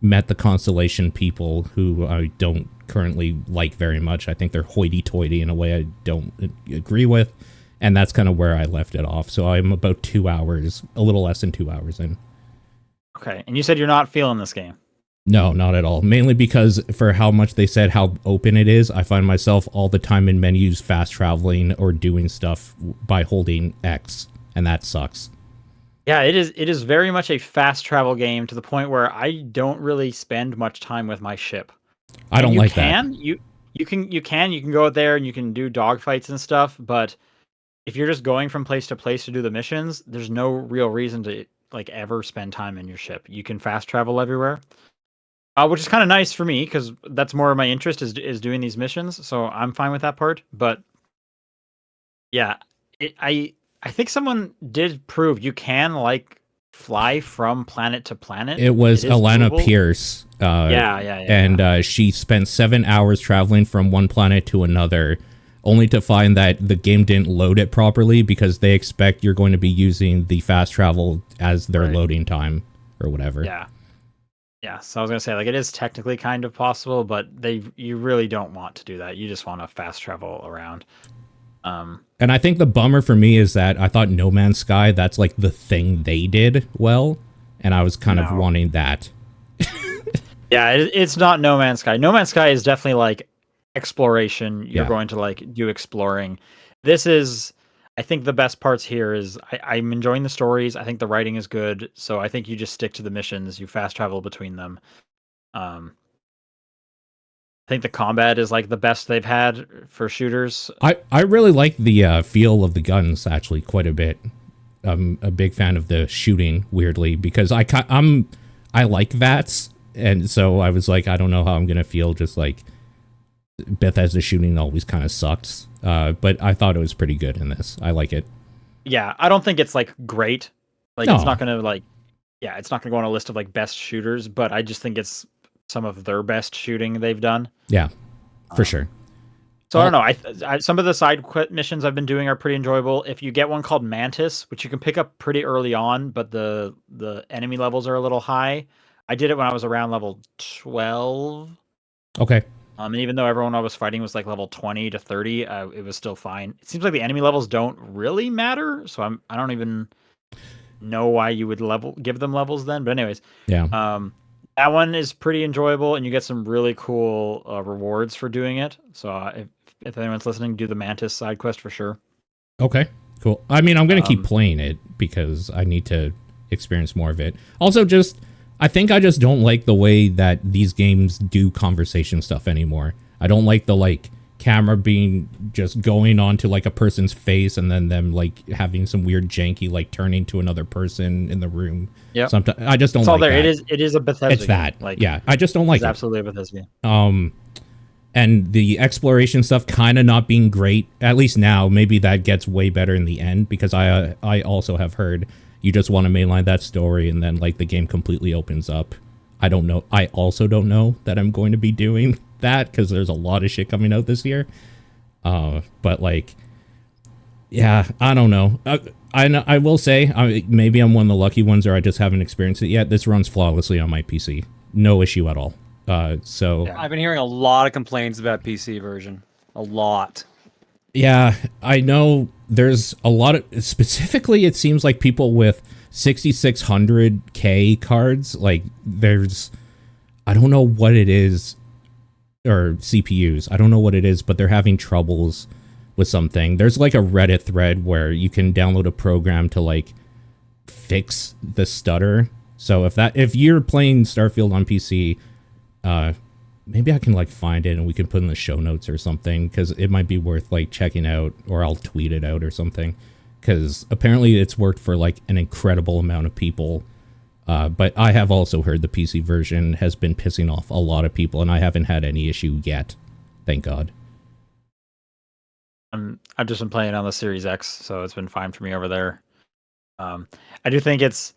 met the Constellation people who I don't currently like very much. I think they're hoity-toity in a way I don't agree with, and that's kind of where I left it off. So I'm about 2 hours, a little less than 2 hours in. Okay, and you said you're not feeling this game. No, not at all. Mainly because for how much they said how open it is, I find myself all the time in menus fast traveling or doing stuff by holding X, and that sucks. Yeah, it is very much a fast travel game to the point where I don't really spend much time with my ship. I don't like that. You can go out there and you can do dogfights and stuff, but if you're just going from place to place to do the missions, there's no real reason to like ever spend time in your ship. You can fast travel everywhere. Which is kind of nice for me because that's more of my interest is doing these missions. So I'm fine with that part. But yeah, I think someone did prove you can like fly from planet to planet. It was Alana Pierce. And she spent 7 hours traveling from one planet to another, only to find that the game didn't load it properly because they expect you're going to be using the fast travel as their loading time or whatever. Yeah, so I was gonna say, like, it is technically kind of possible, but you really don't want to do that. You just want to fast travel around. And I think the bummer for me is that I thought No Man's Sky, that's like the thing they did well, and I was kind of wanting that. Yeah, it's not No Man's Sky. No Man's Sky is definitely like exploration. You're going to like do exploring. This is, I think the best parts here is I'm enjoying the stories. I think the writing is good. So I think you just stick to the missions. You fast travel between them. I think the combat is like the best they've had for shooters. I really like the feel of the guns actually quite a bit. I'm a big fan of the shooting, weirdly, because I like VATS, and so I was like, I don't know how I'm gonna feel just like Bethesda shooting always kind of sucks. But I thought it was pretty good in this. I like it. Yeah, I don't think it's like great. Like it's not gonna like, it's not gonna go on a list of like best shooters. But I just think it's some of their best shooting they've done. Yeah, for sure. So I don't know. I some of the side missions I've been doing are pretty enjoyable. If you get one called Mantis, which you can pick up pretty early on, but the enemy levels are a little high. I did it when I was around level 12. Okay. And even though everyone I was fighting was like level 20 to 30, it was still fine. It seems like the enemy levels don't really matter, so I don't even know why you would give them levels then. But anyways, that one is pretty enjoyable, and you get some really cool rewards for doing it. So if anyone's listening, do the Mantis side quest for sure. Okay, cool. I mean, I'm gonna keep playing it because I need to experience more of it. Also, I think I just don't like the way that these games do conversation stuff anymore. I don't like the like camera being just going onto like a person's face and then them like having some weird janky like turning to another person in the room. Yeah. Sometimes I just don't it's like all there. that. It is a Bethesda. It's that. Game. Like, yeah, I just don't like it. It's absolutely a Bethesda. And the exploration stuff kind of not being great, at least now. Maybe that gets way better in the end because I also have heard you just want to mainline that story and then like the game completely opens up. I don't know. I also don't know that I'm going to be doing that because there's a lot of shit coming out this year. But like, yeah, I don't know. I will say maybe I'm one of the lucky ones or I just haven't experienced it yet. This runs flawlessly on my PC. No issue at all. So I've been hearing a lot of complaints about PC version. A lot. Yeah, I know there's a lot of, specifically it seems like people with 6600K cards, like there's, I don't know what it is, or CPUs. I don't know what it is, but they're having troubles with something. There's like a Reddit thread where you can download a program to like fix the stutter. So if you're playing Starfield on PC, maybe I can like find it and we can put in the show notes or something, because it might be worth like checking out, or I'll tweet it out or something, because apparently it's worked for like an incredible amount of people. But I have also heard the PC version has been pissing off a lot of people, and I haven't had any issue yet. Thank God. I've just been playing on the Series X, so it's been fine for me over there. I do think it's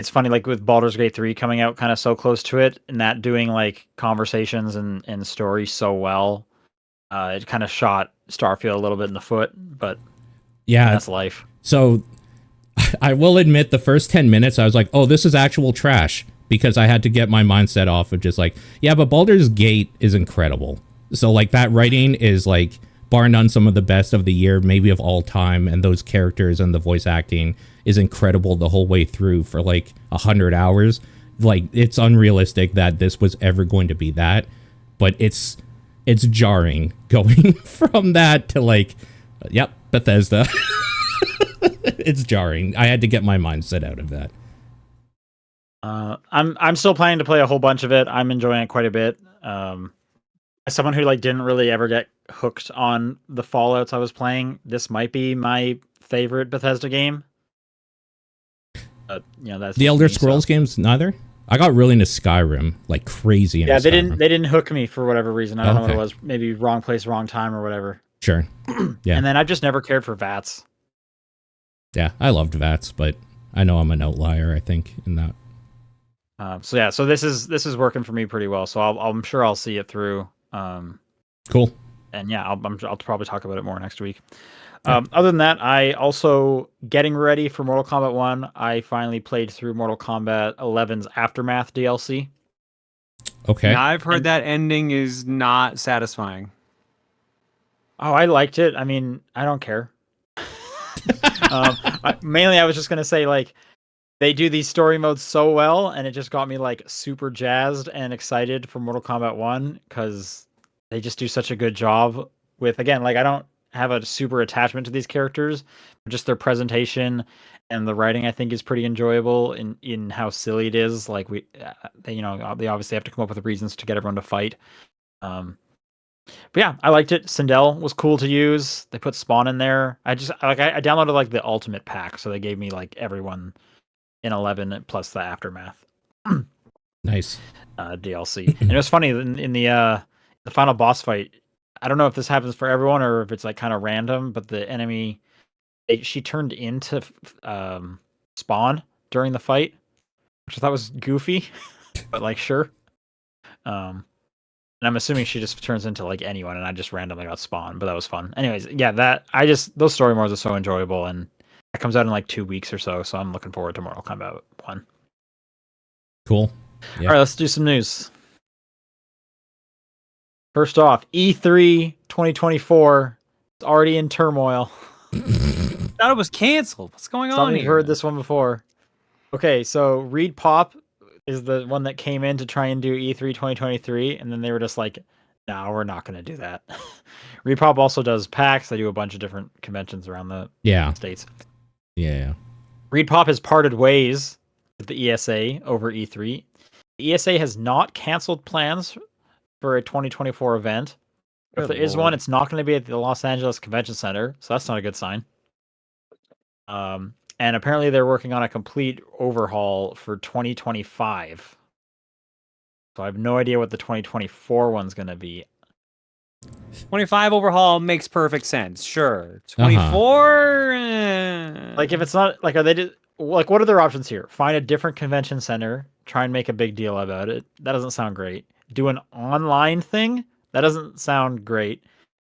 funny, like with Baldur's Gate 3 coming out kind of so close to it, and that doing like conversations and story so well. It kind of shot Starfield a little bit in the foot, but yeah, that's life. So I will admit the first 10 minutes I was like, oh, this is actual trash, because I had to get my mindset off of just like, yeah, but Baldur's Gate is incredible. So like that writing is like bar none some of the best of the year, maybe of all time, and those characters and the voice acting is incredible the whole way through for like 100 hours. Like it's unrealistic that this was ever going to be that, but it's jarring going from that to like, yep, Bethesda. It's jarring. I had to get my mindset out of that. I'm still planning to play a whole bunch of it. I'm enjoying it quite a bit. As someone who like didn't really ever get hooked on the Fallouts I was playing, this might be my favorite Bethesda game. But that's the Elder Scrolls games. Neither. I got really into Skyrim like crazy. Yeah, they didn't hook me for whatever reason. I don't know what it was. Maybe wrong place, wrong time, or whatever. Sure. Yeah. And then I've just never cared for VATS. Yeah, I loved VATS, but I know I'm an outlier, I think, in that. So this is working for me pretty well. So I'm sure I'll see it through. Cool. And yeah, I'll probably talk about it more next week. Other than that, I also getting ready for Mortal Kombat 1. I finally played through Mortal Kombat 11's Aftermath DLC. Okay. Now, I've heard that ending is not satisfying. Oh, I liked it. I mean, I don't care. Mainly, I was just gonna say, like, they do these story modes so well, and it just got me like super jazzed and excited for Mortal Kombat 1, because they just do such a good job with, again, like, I don't have a super attachment to these characters, but just their presentation and the writing, I think, is pretty enjoyable in how silly it is. Like they obviously have to come up with reasons to get everyone to fight. But yeah, I liked it. Sindel was cool to use. They put Spawn in there. I downloaded like the ultimate pack, so they gave me like everyone in 11 plus the Aftermath. Nice. DLC. And it was funny in the final boss fight. I don't know if this happens for everyone or if it's like kind of random, but the enemy, she turned into Spawn during the fight, which I thought was goofy, but like sure. And I'm assuming she just turns into like anyone, and I just randomly got Spawn, but that was fun. Anyways, yeah, those story modes are so enjoyable, and that comes out in like 2 weeks or so. So I'm looking forward to Mortal Kombat 1. Cool. Yeah. All right, let's do some news. First off, E3 2024 is already in turmoil. Thought it was canceled. What's going on here? You've heard this one before. Okay, so Reed Pop is the one that came in to try and do E3 2023, and then they were just like, no, we're not going to do that. Reed Pop also does PAX. They do a bunch of different conventions around the States. Yeah. Reed Pop has parted ways with the ESA over E3. The ESA has not canceled plans for a 2024 event. If there is one, it's not going to be at the Los Angeles Convention Center, so that's not a good sign. And apparently they're working on a complete overhaul for 2025. So I have no idea what the 2024 one's going to be. 25 overhaul makes perfect sense. Sure. 24? Like, if it's not, like, what are their options here? Find a different convention center, try and make a big deal about it. That doesn't sound great. Do an online thing? That doesn't sound great.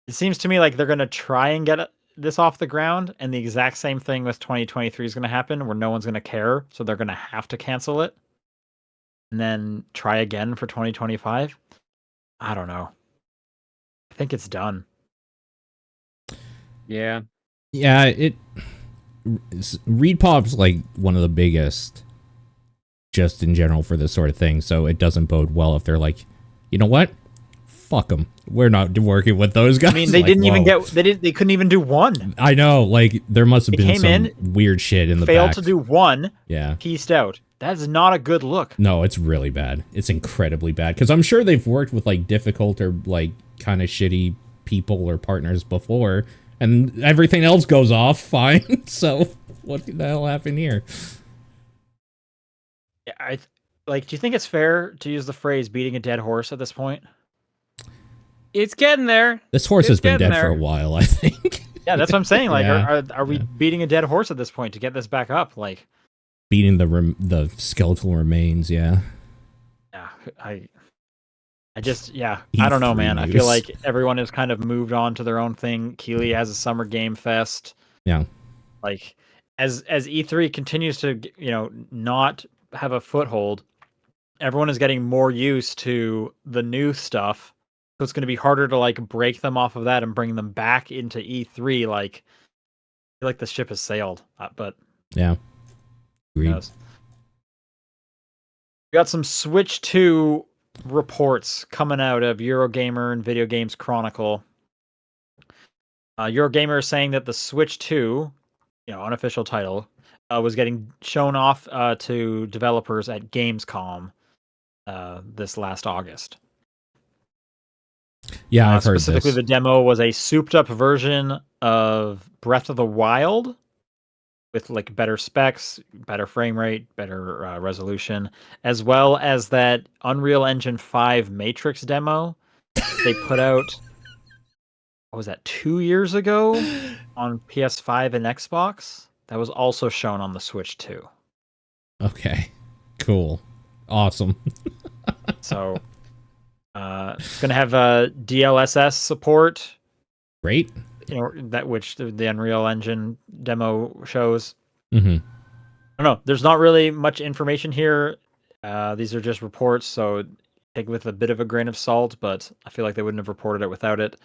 It seems to me like they're going to try and get this off the ground, and the exact same thing with 2023 is going to happen, where no one's going to care, so they're going to have to cancel it and then try again for 2025. I don't know. I think it's done. Yeah. Yeah, Repop's like one of the biggest just in general for this sort of thing, so it doesn't bode well if they're like, you know what? Fuck them. We're not working with those guys. I mean, they like, didn't even they couldn't even do one. I know, like there must have They been came some in, weird shit in the failed back. to do one, Yeah. pieced out. That's not a good look. No, it's really bad. It's incredibly bad because I'm sure they've worked with like difficult or like kind of shitty people or partners before, and everything else goes off fine. So what the hell happened here? I like. Do you think it's fair to use the phrase "beating a dead horse" at this point? It's getting there. This horse It's has been getting dead for a there. while, I think. Yeah, that's what I'm saying. Like, Yeah, are we beating a dead horse at this point to get this back up? Like, beating the skeletal remains. Yeah. yeah, I just, yeah, I don't know, E3 man. I news. feel like everyone has kind of moved on to their own thing. Keighley has a summer game fest. Yeah. Like, as E3 continues to, not have a foothold, everyone is getting more used to the new stuff. So it's going to be harder to like break them off of that and bring them back into E3. Like, I feel like the ship has sailed, but Yeah. who Agreed. knows? We got some Switch 2 reports coming out of Eurogamer and Video Games Chronicle. Eurogamer is saying that the Switch 2, unofficial title, was getting shown off to developers at Gamescom this last August. Yeah, I've heard specifically, this. the demo was a souped-up version of Breath of the Wild with like better specs, better frame rate, better resolution, as well as that Unreal Engine 5 Matrix demo they put out. What was that, 2 years ago on PS5 and Xbox? That was also shown on the Switch too. Okay. Cool. Awesome. So it's going to have DLSS support. Great. That which the Unreal Engine demo shows. Mm-hmm. I don't know. There's not really much information here. These are just reports, so take it with a bit of a grain of salt, but I feel like they wouldn't have reported it without it.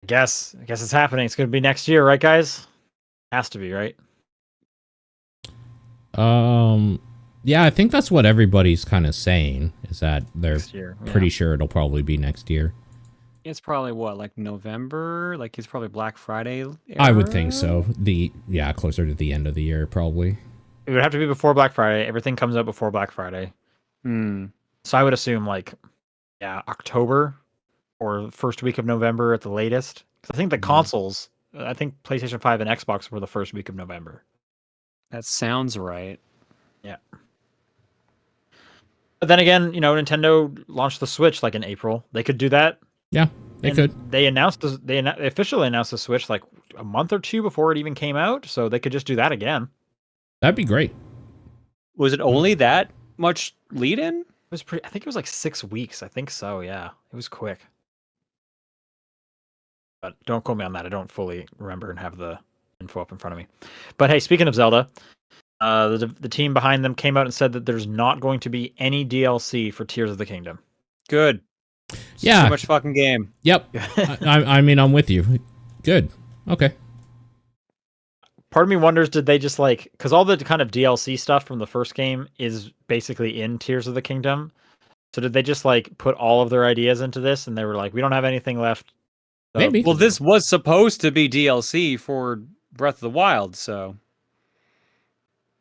I guess it's happening. It's going to be next year, right, guys? Has to be, right? Yeah, I think that's what everybody's kind of saying, is that they're Next year. Yeah. pretty sure it'll probably be next year. It's probably what, like November? Like it's probably Black Friday era? I would think so. Closer to the end of the year, probably. It would have to be before Black Friday. Everything comes out before Black Friday. So I would assume October or first week of November at the latest. Because I think the consoles, I think PlayStation 5 and Xbox were the first week of November. That sounds right. Yeah. But then again, Nintendo launched the Switch like in April. They could do that. Yeah, they could. They officially announced the Switch like a month or two before it even came out, so they could just do that again. That'd be great. Was it only that much lead in? It was I think it was like 6 weeks. I think so. Yeah, it was quick. But don't quote me on that. I don't fully remember and have the info up in front of me. But hey, speaking of Zelda, the team behind them came out and said that there's not going to be any DLC for Tears of the Kingdom. Good. Yeah. Too much fucking game. Yep. I mean, I'm with you. Good. Okay. Part of me wonders, did they just because all the kind of DLC stuff from the first game is basically in Tears of the Kingdom. So did they just put all of their ideas into this and they were like, we don't have anything left? So, maybe. Well, this was supposed to be DLC for Breath of the Wild, so.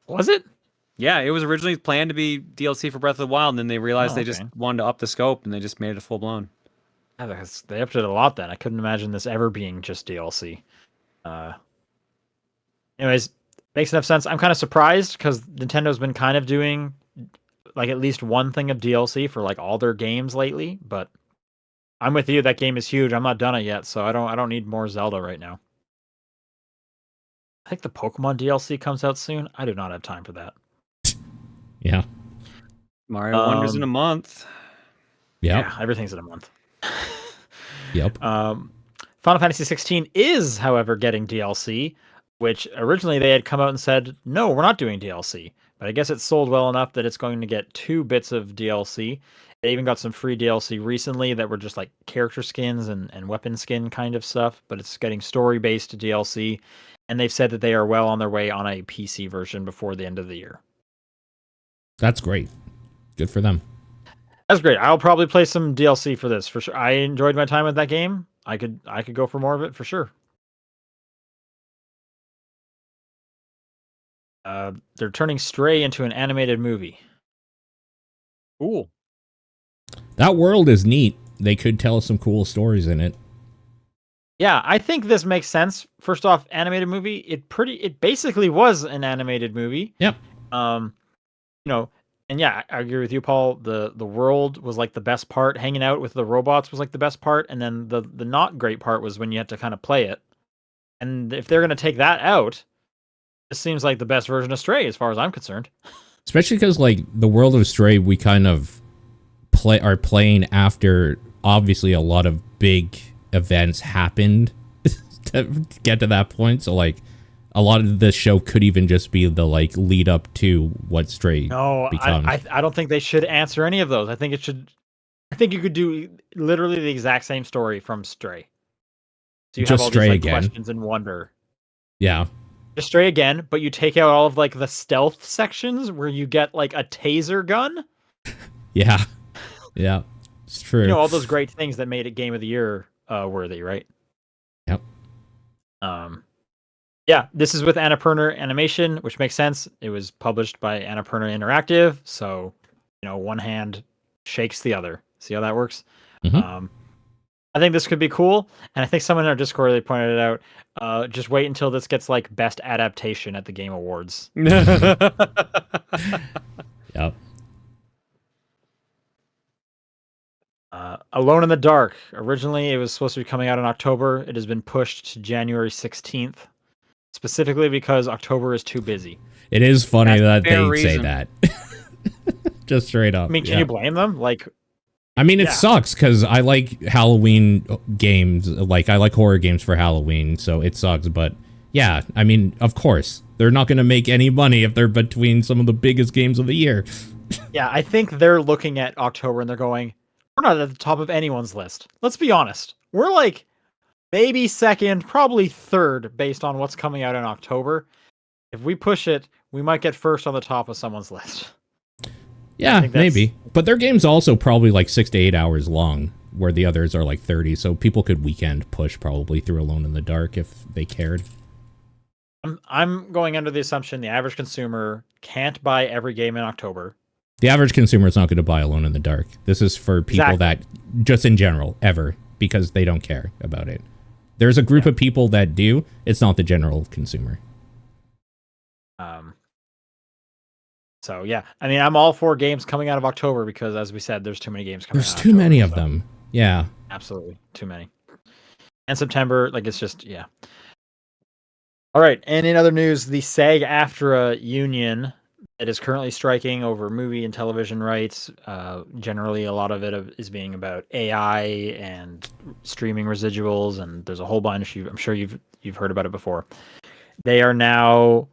Was it? Yeah, it was originally planned to be DLC for Breath of the Wild, and then they realized they just wanted to up the scope, and they just made it a full blown. Yeah, they upped it a lot then. I couldn't imagine this ever being just DLC. Anyways, makes enough sense. I'm kind of surprised because Nintendo's been kind of doing at least one thing of DLC for all their games lately, but I'm with you. That game is huge. I'm not done it yet, so I don't need more Zelda right now. I think the Pokemon DLC comes out soon. I do not have time for that. Yeah. Mario Wonder's in a month. Yep. Yeah, everything's in a month. Yep. Final Fantasy 16 is, however, getting DLC, which originally they had come out and said, no, we're not doing DLC. but I guess it sold well enough that it's going to get 2 bits of DLC. It even got some free DLC recently that were just like character skins and weapon skin kind of stuff, but it's getting story-based DLC, and they've said that they are well on their way on a PC version before the end of the year. That's great. Good for them. That's great. I'll probably play some DLC for this for sure. I enjoyed my time with that game. I could go for more of it for sure. They're turning Stray into an animated movie. Cool. That world is neat. They could tell some cool stories in it. Yeah, I think this makes sense. First off, animated movie. It basically was an animated movie. Yep. And yeah, I agree with you, Paul. The world was like the best part. Hanging out with the robots was like the best part, and then the not great part was when you had to kind of play it. And if they're gonna take that out, this seems like the best version of Stray, as far as I'm concerned. Especially because like the world of Stray, we kind of are playing after obviously a lot of big events happened to get to that point. So like a lot of the show could even just be the like lead up to what Stray becomes. I don't think they should answer any of those. I think you could do literally the exact same story from Stray. So you Just have all Stray these like again. questions and wonder. Yeah. Just Stray again, but you take out all of like the stealth sections where you get like a taser gun. Yeah. Yeah. It's true. You know, all those great things that made it Game of the Year worthy, right? Yep. Yeah, this is with Annapurna Animation, which makes sense. It was published by Annapurna Interactive, so one hand shakes the other. See how that works? Mhm. I think this could be cool, and I think someone in our Discord they pointed it out. Just wait until this gets like best adaptation at the Game Awards. Yep. Alone in the Dark. Originally, it was supposed to be coming out in October. It has been pushed to January 16th, specifically because October is too busy. It is funny that That's a fair they say reason. that. Just straight up. I mean, can you blame them? Like, I mean, it Yeah. sucks because I like Halloween games. Like, I like horror games for Halloween, so it sucks. But yeah, I mean, of course, they're not going to make any money if they're between some of the biggest games of the year. yeah, I think they're looking at October and they're going, we're not at the top of anyone's list. Let's be honest. We're like maybe second, probably third based on what's coming out in October. If we push it, we might get first on the top of someone's list. Yeah, think that's- maybe. But their game's also probably like 6 to 8 hours long, where the others are like 30. So people could weekend push probably through Alone in the Dark if they cared. I'm going under the assumption the average consumer can't buy every game in October. The average consumer is not going to buy Alone in the Dark. This is for people that, just in general, ever, because they don't care about it. There's a group of people that do. It's not the general consumer. So yeah, I mean, I'm all for games coming out of October because, as we said, there's too many games coming. There's out too October, many of so- them. Yeah. Absolutely, too many. And September, like it's just yeah. All right, and in other news, the SAG-AFTRA union that is currently striking over movie and television rights. Generally, a lot of it is being about AI and streaming residuals, and there's a whole bunch. I'm sure you've heard about it before. They are now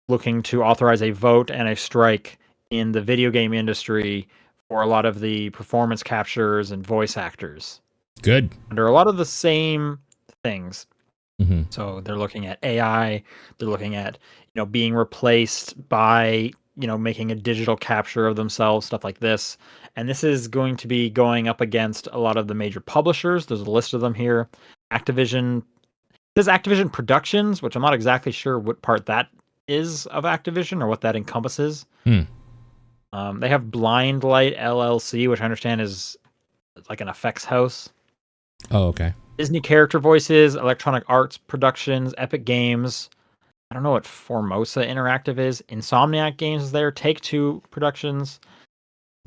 looking to authorize a vote and a strike in the video game industry for a lot of the performance captures and voice actors. Good. Under a lot of the same things. Mm-hmm. So they're looking at AI, they're looking at, being replaced by, making a digital capture of themselves, stuff like this. And this is going to be going up against a lot of the major publishers. There's a list of them here. Activision, there's Activision Productions, which I'm not exactly sure what part that is of Activision or what that encompasses. They have Blind Light LLC, which I understand is like an effects house. Oh, okay. Disney character voices, Electronic Arts Productions, Epic Games. I don't know what Formosa Interactive is. Insomniac Games is there. Take-Two Productions.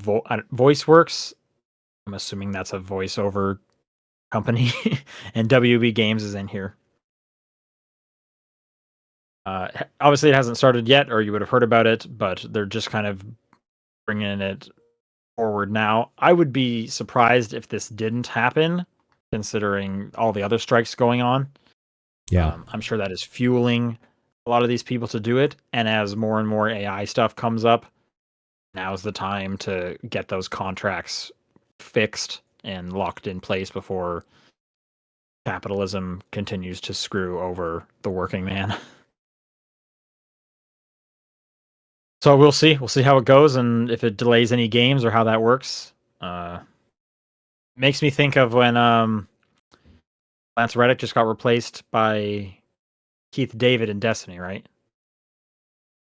VoiceWorks. I'm assuming that's a voiceover company. And WB Games is in here. Obviously, it hasn't started yet, or you would have heard about it, but they're just kind of bringing it forward now. I would be surprised if this didn't happen, considering all the other strikes going on. Yeah. I'm sure that is fueling a lot of these people to do it. And as more and more AI stuff comes up, now's the time to get those contracts fixed and locked in place before capitalism continues to screw over the working man. So we'll see. We'll see how it goes and if it delays any games or how that works. Makes me think of when Lance Reddick just got replaced by Keith David in Destiny, right?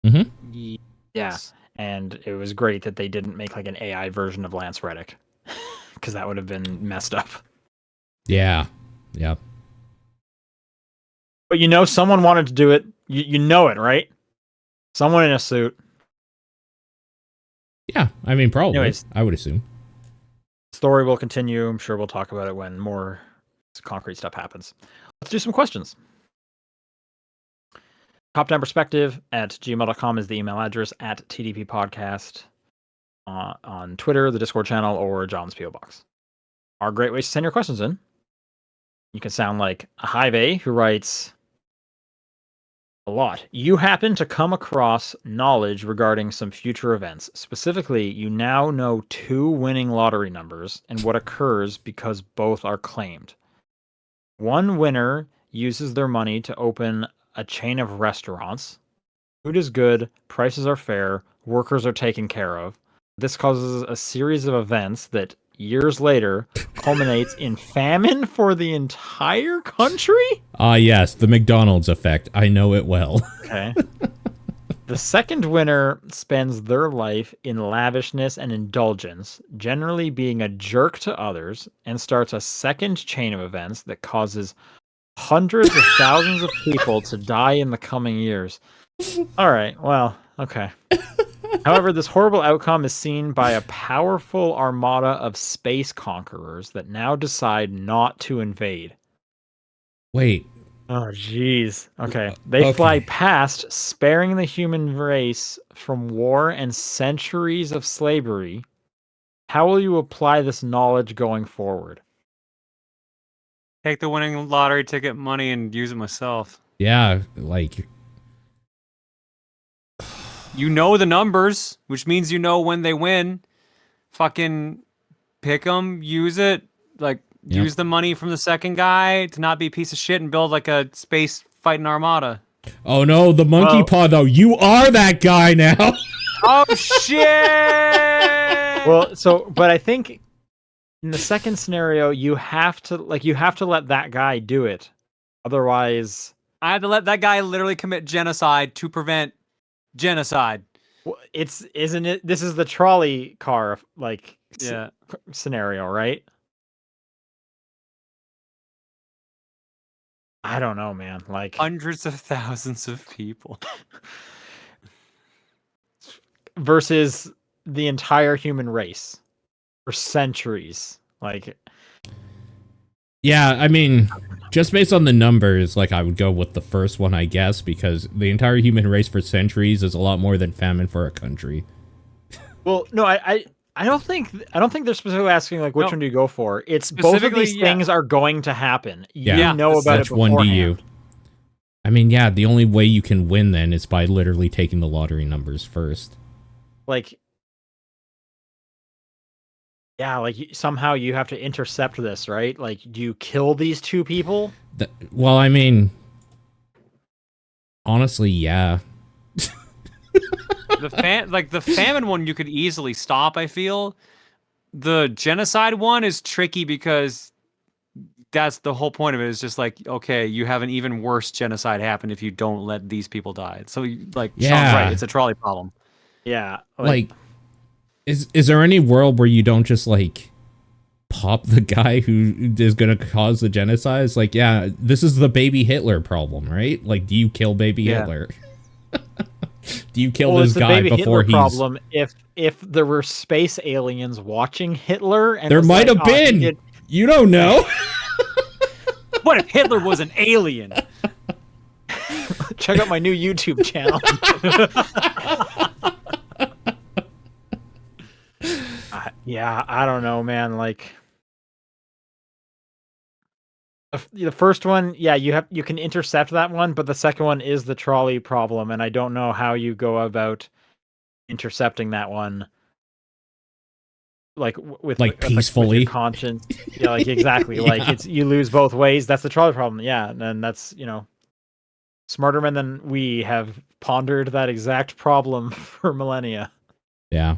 Mm-hmm. Yeah. And it was great that they didn't make like an AI version of Lance Reddick. Because that would have been messed up. Yeah. Yep. But you know someone wanted to do it. You know it, right? Someone in a suit. Yeah, I mean, probably. Anyways. I would assume. Story will continue. I'm sure we'll talk about it when more concrete stuff happens. Let's do some questions. topdownperspective@gmail.com is the email address, at TDP Podcast on Twitter, the Discord channel, or John's P.O. Box. Are great ways to send your questions in. You can sound like a Hive A who writes a lot. You happen to come across knowledge regarding some future events. Specifically, you now know 2 winning lottery numbers and what occurs because both are claimed. One winner uses their money to open a chain of restaurants. Food is good, prices are fair, workers are taken care of. This causes a series of events that years later culminates in famine for the entire country? Yes, the McDonald's effect. I know it well. Okay. The second winner spends their life in lavishness and indulgence, generally being a jerk to others, and starts a second chain of events that causes hundreds of thousands of people to die in the coming years. All right, well, okay. However, this horrible outcome is seen by a powerful armada of space conquerors that now decide not to invade. Wait. Oh, jeez. Okay. They fly past, sparing the human race from war and centuries of slavery. How will you apply this knowledge going forward? Take the winning lottery ticket money and use it myself. Yeah, like... You know the numbers, which means you know when they win. Fucking pick them, use it. Like, use the money from the second guy to not be a piece of shit and build like a space fighting armada. Oh no, the monkey paw though. You are that guy now. Oh shit! Well, but I think in the second scenario, you have to let that guy do it. Otherwise, I have to let that guy literally commit genocide to prevent genocide. Isn't it? This is the trolley car Yeah. Scenario, right? I don't know, man. Like hundreds of thousands of people versus the entire human race for centuries. Like, yeah, I mean, just based on the numbers, like I would go with the first one, I guess, because the entire human race for centuries is a lot more than famine for a country. Well, no, I don't think they're specifically asking like which one do you go for. It's both of these things are going to happen. You know about it beforehand. Which one do you? I mean, yeah, the only way you can win then is by literally taking the lottery numbers first. Like, yeah, like somehow you have to intercept this, right? Like, do you kill these 2 people? Well, I mean, honestly, yeah. The famine one you could easily stop, I feel. The genocide one is tricky because that's the whole point of it, is just like, okay, you have an even worse genocide happen if you don't let these people die. So like, Sean's right, it's a trolley problem. Yeah. Like is there any world where you don't just like pop the guy who is going to cause the genocide? It's like, yeah, this is the baby Hitler problem, right? Like, do you kill baby Hitler? Do you kill this guy before he's... problem if there were space aliens watching Hitler? And there might have been. You don't know. What if Hitler was an alien? Check out my new YouTube channel. Yeah, I don't know, man. Like, The first one, yeah, you can intercept that one, but the second one is the trolley problem, and I don't know how you go about intercepting that one, like with Like with peacefully. your conscience. Yeah, like exactly. Yeah. Like you lose both ways. That's the trolley problem. Yeah, and that's smarter men than we have pondered that exact problem for millennia. Yeah.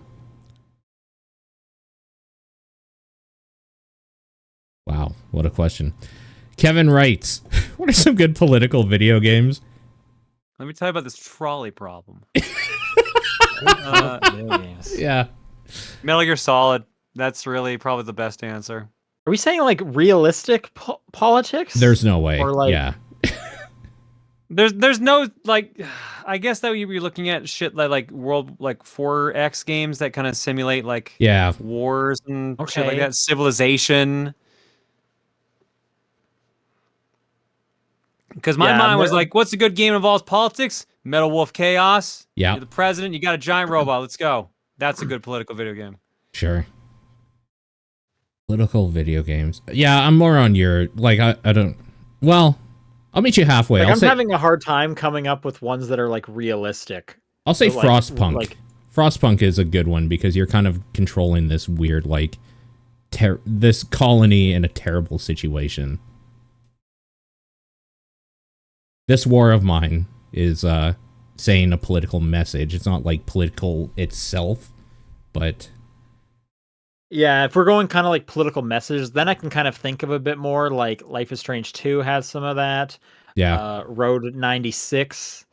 Wow, what a question. Kevin writes, what are some good political video games? Let me tell you about this trolley problem. Yeah. Metal Gear Solid. That's really probably the best answer. Are we saying like realistic politics? There's no way. Or like, yeah. There's no like, I guess that you'd be looking at shit like World like 4X games that kind of simulate like Yeah. wars and shit like Okay. that. Civilization. Because my mind was like, what's a good game that involves politics? Metal Wolf Chaos. Yeah. You're the president. You got a giant robot. Let's go. That's a good political video game. Sure. Political video games. Yeah, I'm more on your, like, I don't, well, I'll meet you halfway. like I'll I'm say, having a hard time coming up with ones that are like realistic. I'll say So, like, Frostpunk. like- Frostpunk is a good one because you're kind of controlling this weird, like, this colony in a terrible situation. This War of Mine is saying a political message. It's not like political itself, but Yeah, if we're going kind of like political messages, then I can kind of think of a bit more. Like Life is Strange 2 has some of that. yeah. Road 96,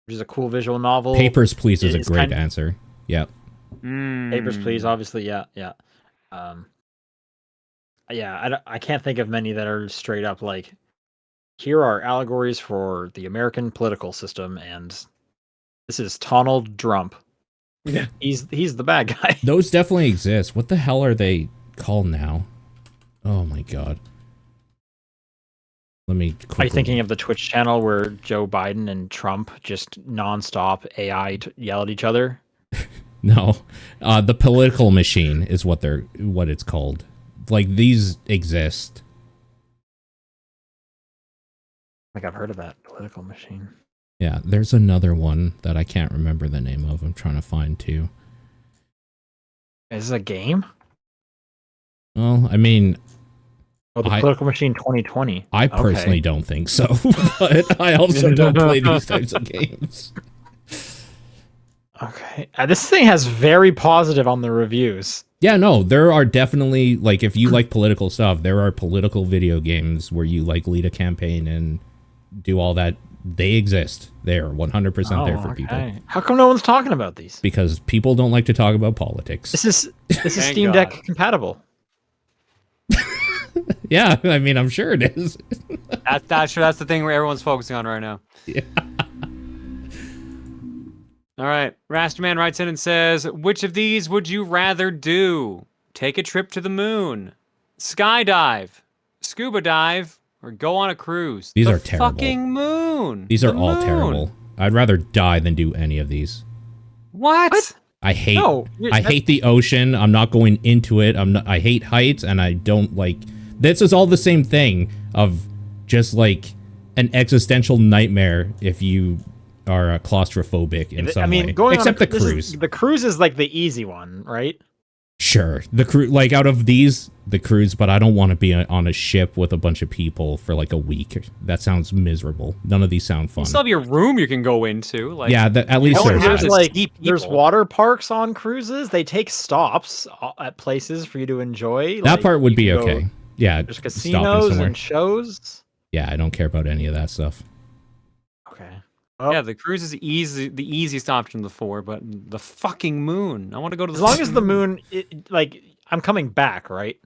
which is a cool visual novel. Papers, Please is a It's great kind of- answer. Yep. Papers, Please, obviously, yeah. Yeah, I can't think of many that are straight up like, here are allegories for the American political system, and this is Donald Trump. Yeah. He's the bad guy. Those definitely exist. What the hell are they called now? Oh my god. Let me quickly... Are you thinking of the Twitch channel where Joe Biden and Trump just nonstop AI yell at each other? No. The political machine is what it's called. Like, these exist. I think I've heard of that political machine. Yeah, there's another one that I can't remember the name of. I'm trying to find too. Is this a game? Well, I mean... Oh, the political machine 2020. I personally don't think so, but I also don't play these types of games. Okay. This thing has very positive on the reviews. Yeah, no, there are definitely, like, if you like political stuff, there are political video games where you, like, lead a campaign and do all that. They exist. They are 100% there for people. How come no one's talking about these? Because people don't like to talk about politics. This is Steam Deck compatible. Yeah, I mean, I'm sure it is. That's the thing where everyone's focusing on right now. Yeah. All right. Rasterman writes in and says, which of these would you rather do? Take a trip to the moon, skydive, scuba dive, or go on a cruise? These the are terrible. Fucking moon. These are all terrible. I'd rather die than do any of these. What? I hate the ocean. I'm not going into it. I hate heights, and I don't like... This is all the same thing of just like an existential nightmare if you are claustrophobic in some way. Except the cruise. The cruise is like the easy one, right? Sure. The cruise, like out of these, the cruise, but I don't want to be on a ship with a bunch of people for like a week. That sounds miserable. None of these sound fun. You still have your room you can go into. Like, yeah, at least there's water parks on cruises. They take stops at places for you to enjoy. That part would be okay. Yeah, there's casinos and shows. Yeah, I don't care about any of that stuff. Okay. Yeah, the cruise is the easiest option of the four, but the fucking moon. I want to go to the as long as the moon, I'm coming back, right?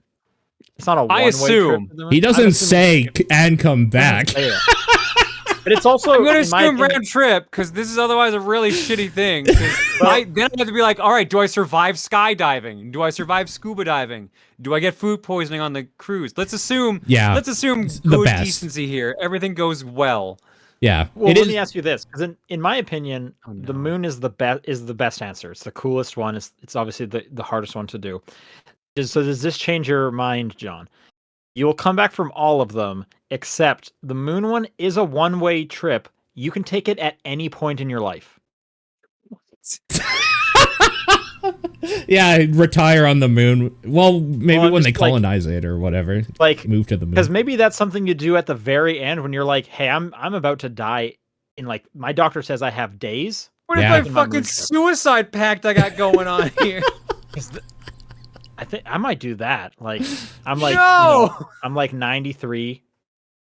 It's not a one-way I assume. trip. He doesn't say and come back. But it's also I'm going to assume round trip because this is otherwise a really shitty thing. Then I have to be like, all right, do I survive skydiving? Do I survive scuba diving? Do I get food poisoning on the cruise? Let's assume. Yeah. Let's assume good decency here. Everything goes well. Yeah. Well, let me ask you this, because in my opinion, the moon is the best answer. It's the coolest one. It's obviously the hardest one to do. So does this change your mind, John? You will come back from all of them, except the moon one is a one-way trip. You can take it at any point in your life. Yeah, retire on the moon. Well, maybe Well, when they just, like- colonize it or whatever. Like, Move to the moon. because maybe that's something you do at the very end when you're like, hey, I'm about to die in, like, my doctor says I have days. What Yeah. if my fucking suicide pact I got going on here? I think I might do that. Like, I'm like, No! I'm like 93,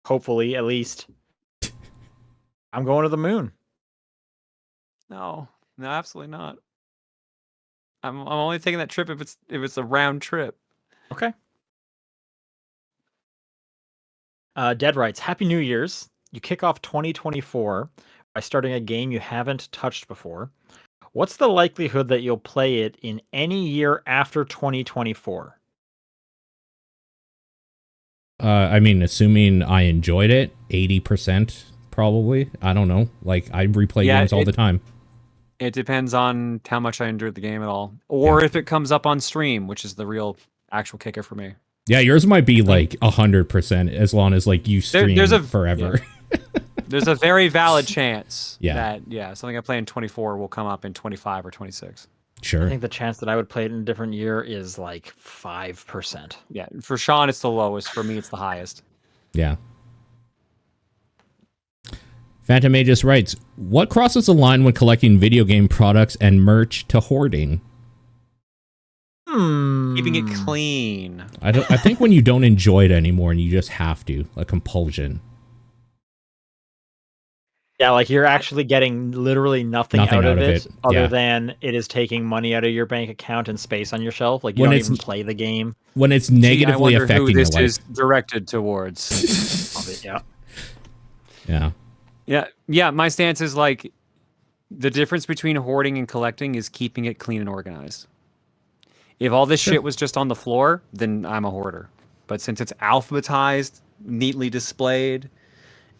hopefully, at least. I'm going to the moon. No, absolutely not. I'm only taking that trip if it's a round trip. Okay. Dead writes, Happy New Year's. You kick off 2024 by starting a game you haven't touched before. What's the likelihood that you'll play it in any year after 2024? I mean, assuming I enjoyed it, 80% probably. I don't know. Like, I replay games all the time. It depends on how much I enjoyed the game at all, or if it comes up on stream, which is the real actual kicker for me. Yeah, yours might be like 100% as long as like you stream forever. Yeah. There's a very valid chance Yeah. that something I play in 24 will come up in 25 or 26. Sure. I think the chance that I would play it in a different year is like 5%. Yeah, for Sean it's the lowest. For me, it's the highest. Yeah. Phantom Aegis writes, what crosses the line when collecting video game products and merch to hoarding? Keeping it clean. I think when you don't enjoy it anymore and you just have to, a compulsion. Yeah, like you're actually getting literally nothing out of it other than it is taking money out of your bank account and space on your shelf. Like you don't even play the game. When it's negatively affecting your life. Who this is directed towards. Yeah. Yeah. Yeah, my stance is like the difference between hoarding and collecting is keeping it clean and organized. If all this shit was just on the floor, then I'm a hoarder. But since it's alphabetized, neatly displayed,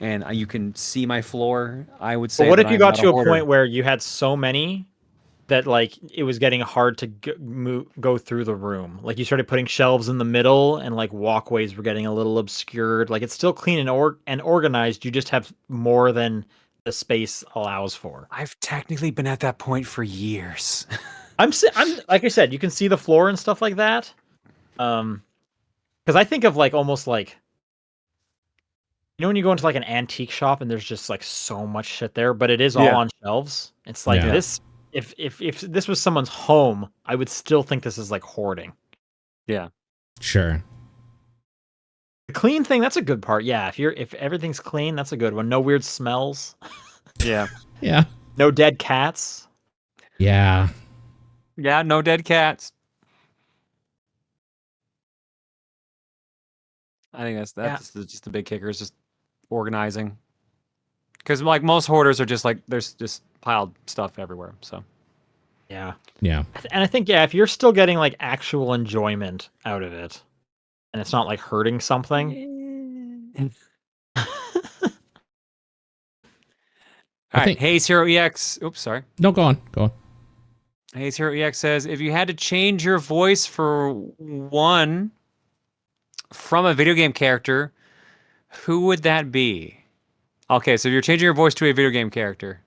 and you can see my floor, I would say. But what if you got to a point where you had so many that like it was getting hard to go through the room? Like you started putting shelves in the middle, and like walkways were getting a little obscured. Like it's still clean and organized. You just have more than the space allows for. I've technically been at that point for years. I'm like I said, you can see the floor and stuff like that. Because I think of like almost like, you know, when you go into like an antique shop and there's just like so much shit there, but it is all on shelves. It's like this. If this was someone's home, I would still think this is like hoarding. Yeah. Sure. The clean thing, that's a good part. Yeah, if everything's clean, that's a good one. No weird smells. Yeah. Yeah. No dead cats. Yeah. Yeah, no dead cats. I think that's just the big kicker, is just organizing. Because like most hoarders are just like, there's just piled stuff everywhere. So yeah. And I think if you're still getting like actual enjoyment out of it, and it's not like hurting something. All right, Hayes Hero EX. Oops, sorry. No, go on. Hayes Hero EX says, if you had to change your voice for one from a video game character, who would that be? Okay, so if you're changing your voice to a video game character,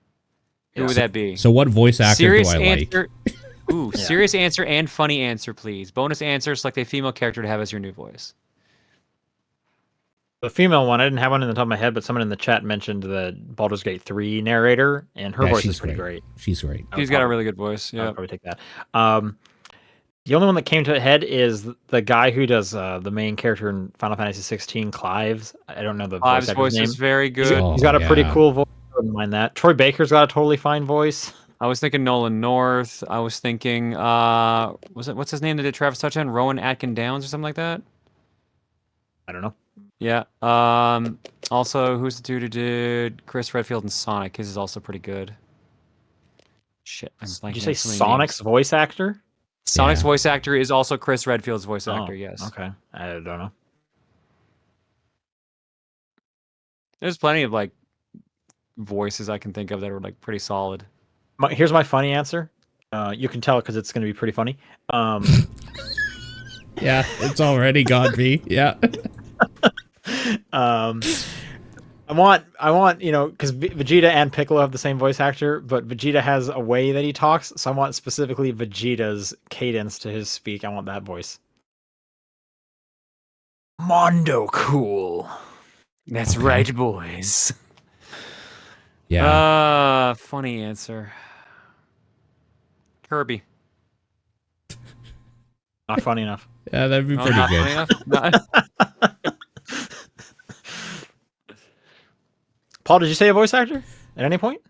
who would that be? So what voice actor do I like? Ooh, serious answer and funny answer, please. Bonus answer, select a female character to have as your new voice. The female one, I didn't have one in the top of my head, but someone in the chat mentioned the Baldur's Gate 3 narrator, and her voice is pretty great. She's great. She's got a really good voice. Yeah, I'll probably take that. The only one that came to head is the guy who does the main character in Final Fantasy 16, Clive's. I don't know the Clive's voice name. is very good. He's got a pretty cool voice. I wouldn't mind that. Troy Baker's got a totally fine voice. I was thinking Nolan North. I was thinking, what's his name that did Travis Touchdown? Rowan Atkin Downs or something like that? I don't know. Yeah. Also, who's the dude who did Chris Redfield and Sonic? His is also pretty good. Shit. Did you say Sonic's voice actor? Sonic's voice actor is also Chris Redfield's voice actor, yes. Okay. I don't know. There's plenty of like voices I can think of that are like pretty solid. Here's my funny answer. You can tell because it's going to be pretty funny. Yeah, it's already got me. Yeah. I want, you know, because Vegeta and Piccolo have the same voice actor, but Vegeta has a way that he talks, so I want specifically Vegeta's cadence to his speak. I want that voice. Mondo cool. That's Okay. right, boys. Yeah. Funny answer. Kirby. Not funny enough. Yeah, that'd be No, pretty not good. funny enough? Not- Paul, did you say a voice actor at any point?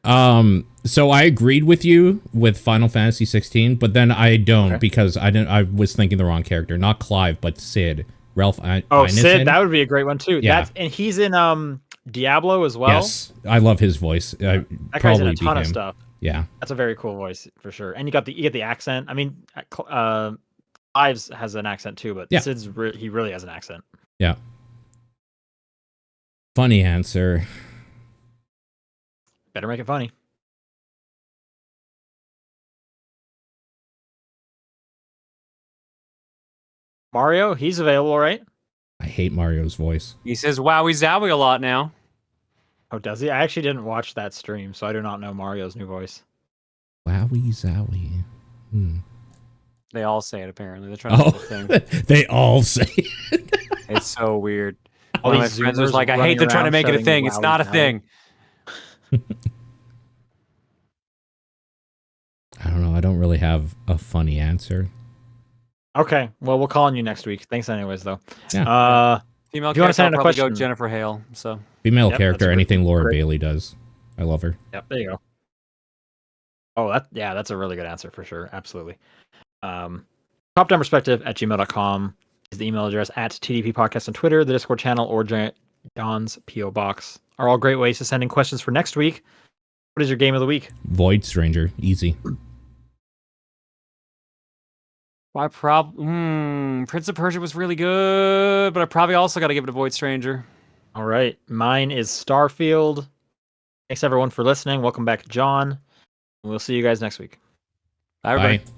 So I agreed with you with Final Fantasy 16, but then I don't because I was thinking the wrong character. Not Clive, but Sid. Ralph Ineson. Sid, that would be a great one too. Yeah. And he's in Diablo as well. Yes, I love his voice. That guy's in a ton of stuff. Yeah. That's a very cool voice for sure. And you get the accent. I mean, Clive's has an accent too, but Sid's he really has an accent. Yeah. Funny answer. Better make it funny. Mario, he's available, right? I hate Mario's voice. He says "wowie zowie" a lot now. Oh, does he? I actually didn't watch that stream, so I do not know Mario's new voice. Wowie zowie. They all say it apparently. They're trying to do the thing. They all say it. It's so weird. All One of my these friends was Zoomers like, "I hate they're trying to running make it a around thing. It's shouting not a wowie thing." I don't know. I don't really have a funny answer. Okay, well, we'll call on you next week. Thanks, anyways, though. Yeah. Female if you want to character, send I'll in a probably go question, Jennifer Hale. So Female Yep, character, that's anything Laura great. Bailey does. I love her. Yep, there you go. Oh, that's a really good answer for sure. Absolutely. Topdownperspective@gmail.com is the email address. At TDP Podcast on Twitter, the Discord channel, or John's P.O. Box are all great ways to send in questions for next week. What is your game of the week? Void Stranger, easy. Prince of Persia was really good, but I probably also got to give it to Void Stranger. All right, mine is Starfield. Thanks everyone for listening. Welcome back, John. We'll see you guys next week. Bye, everybody. Bye.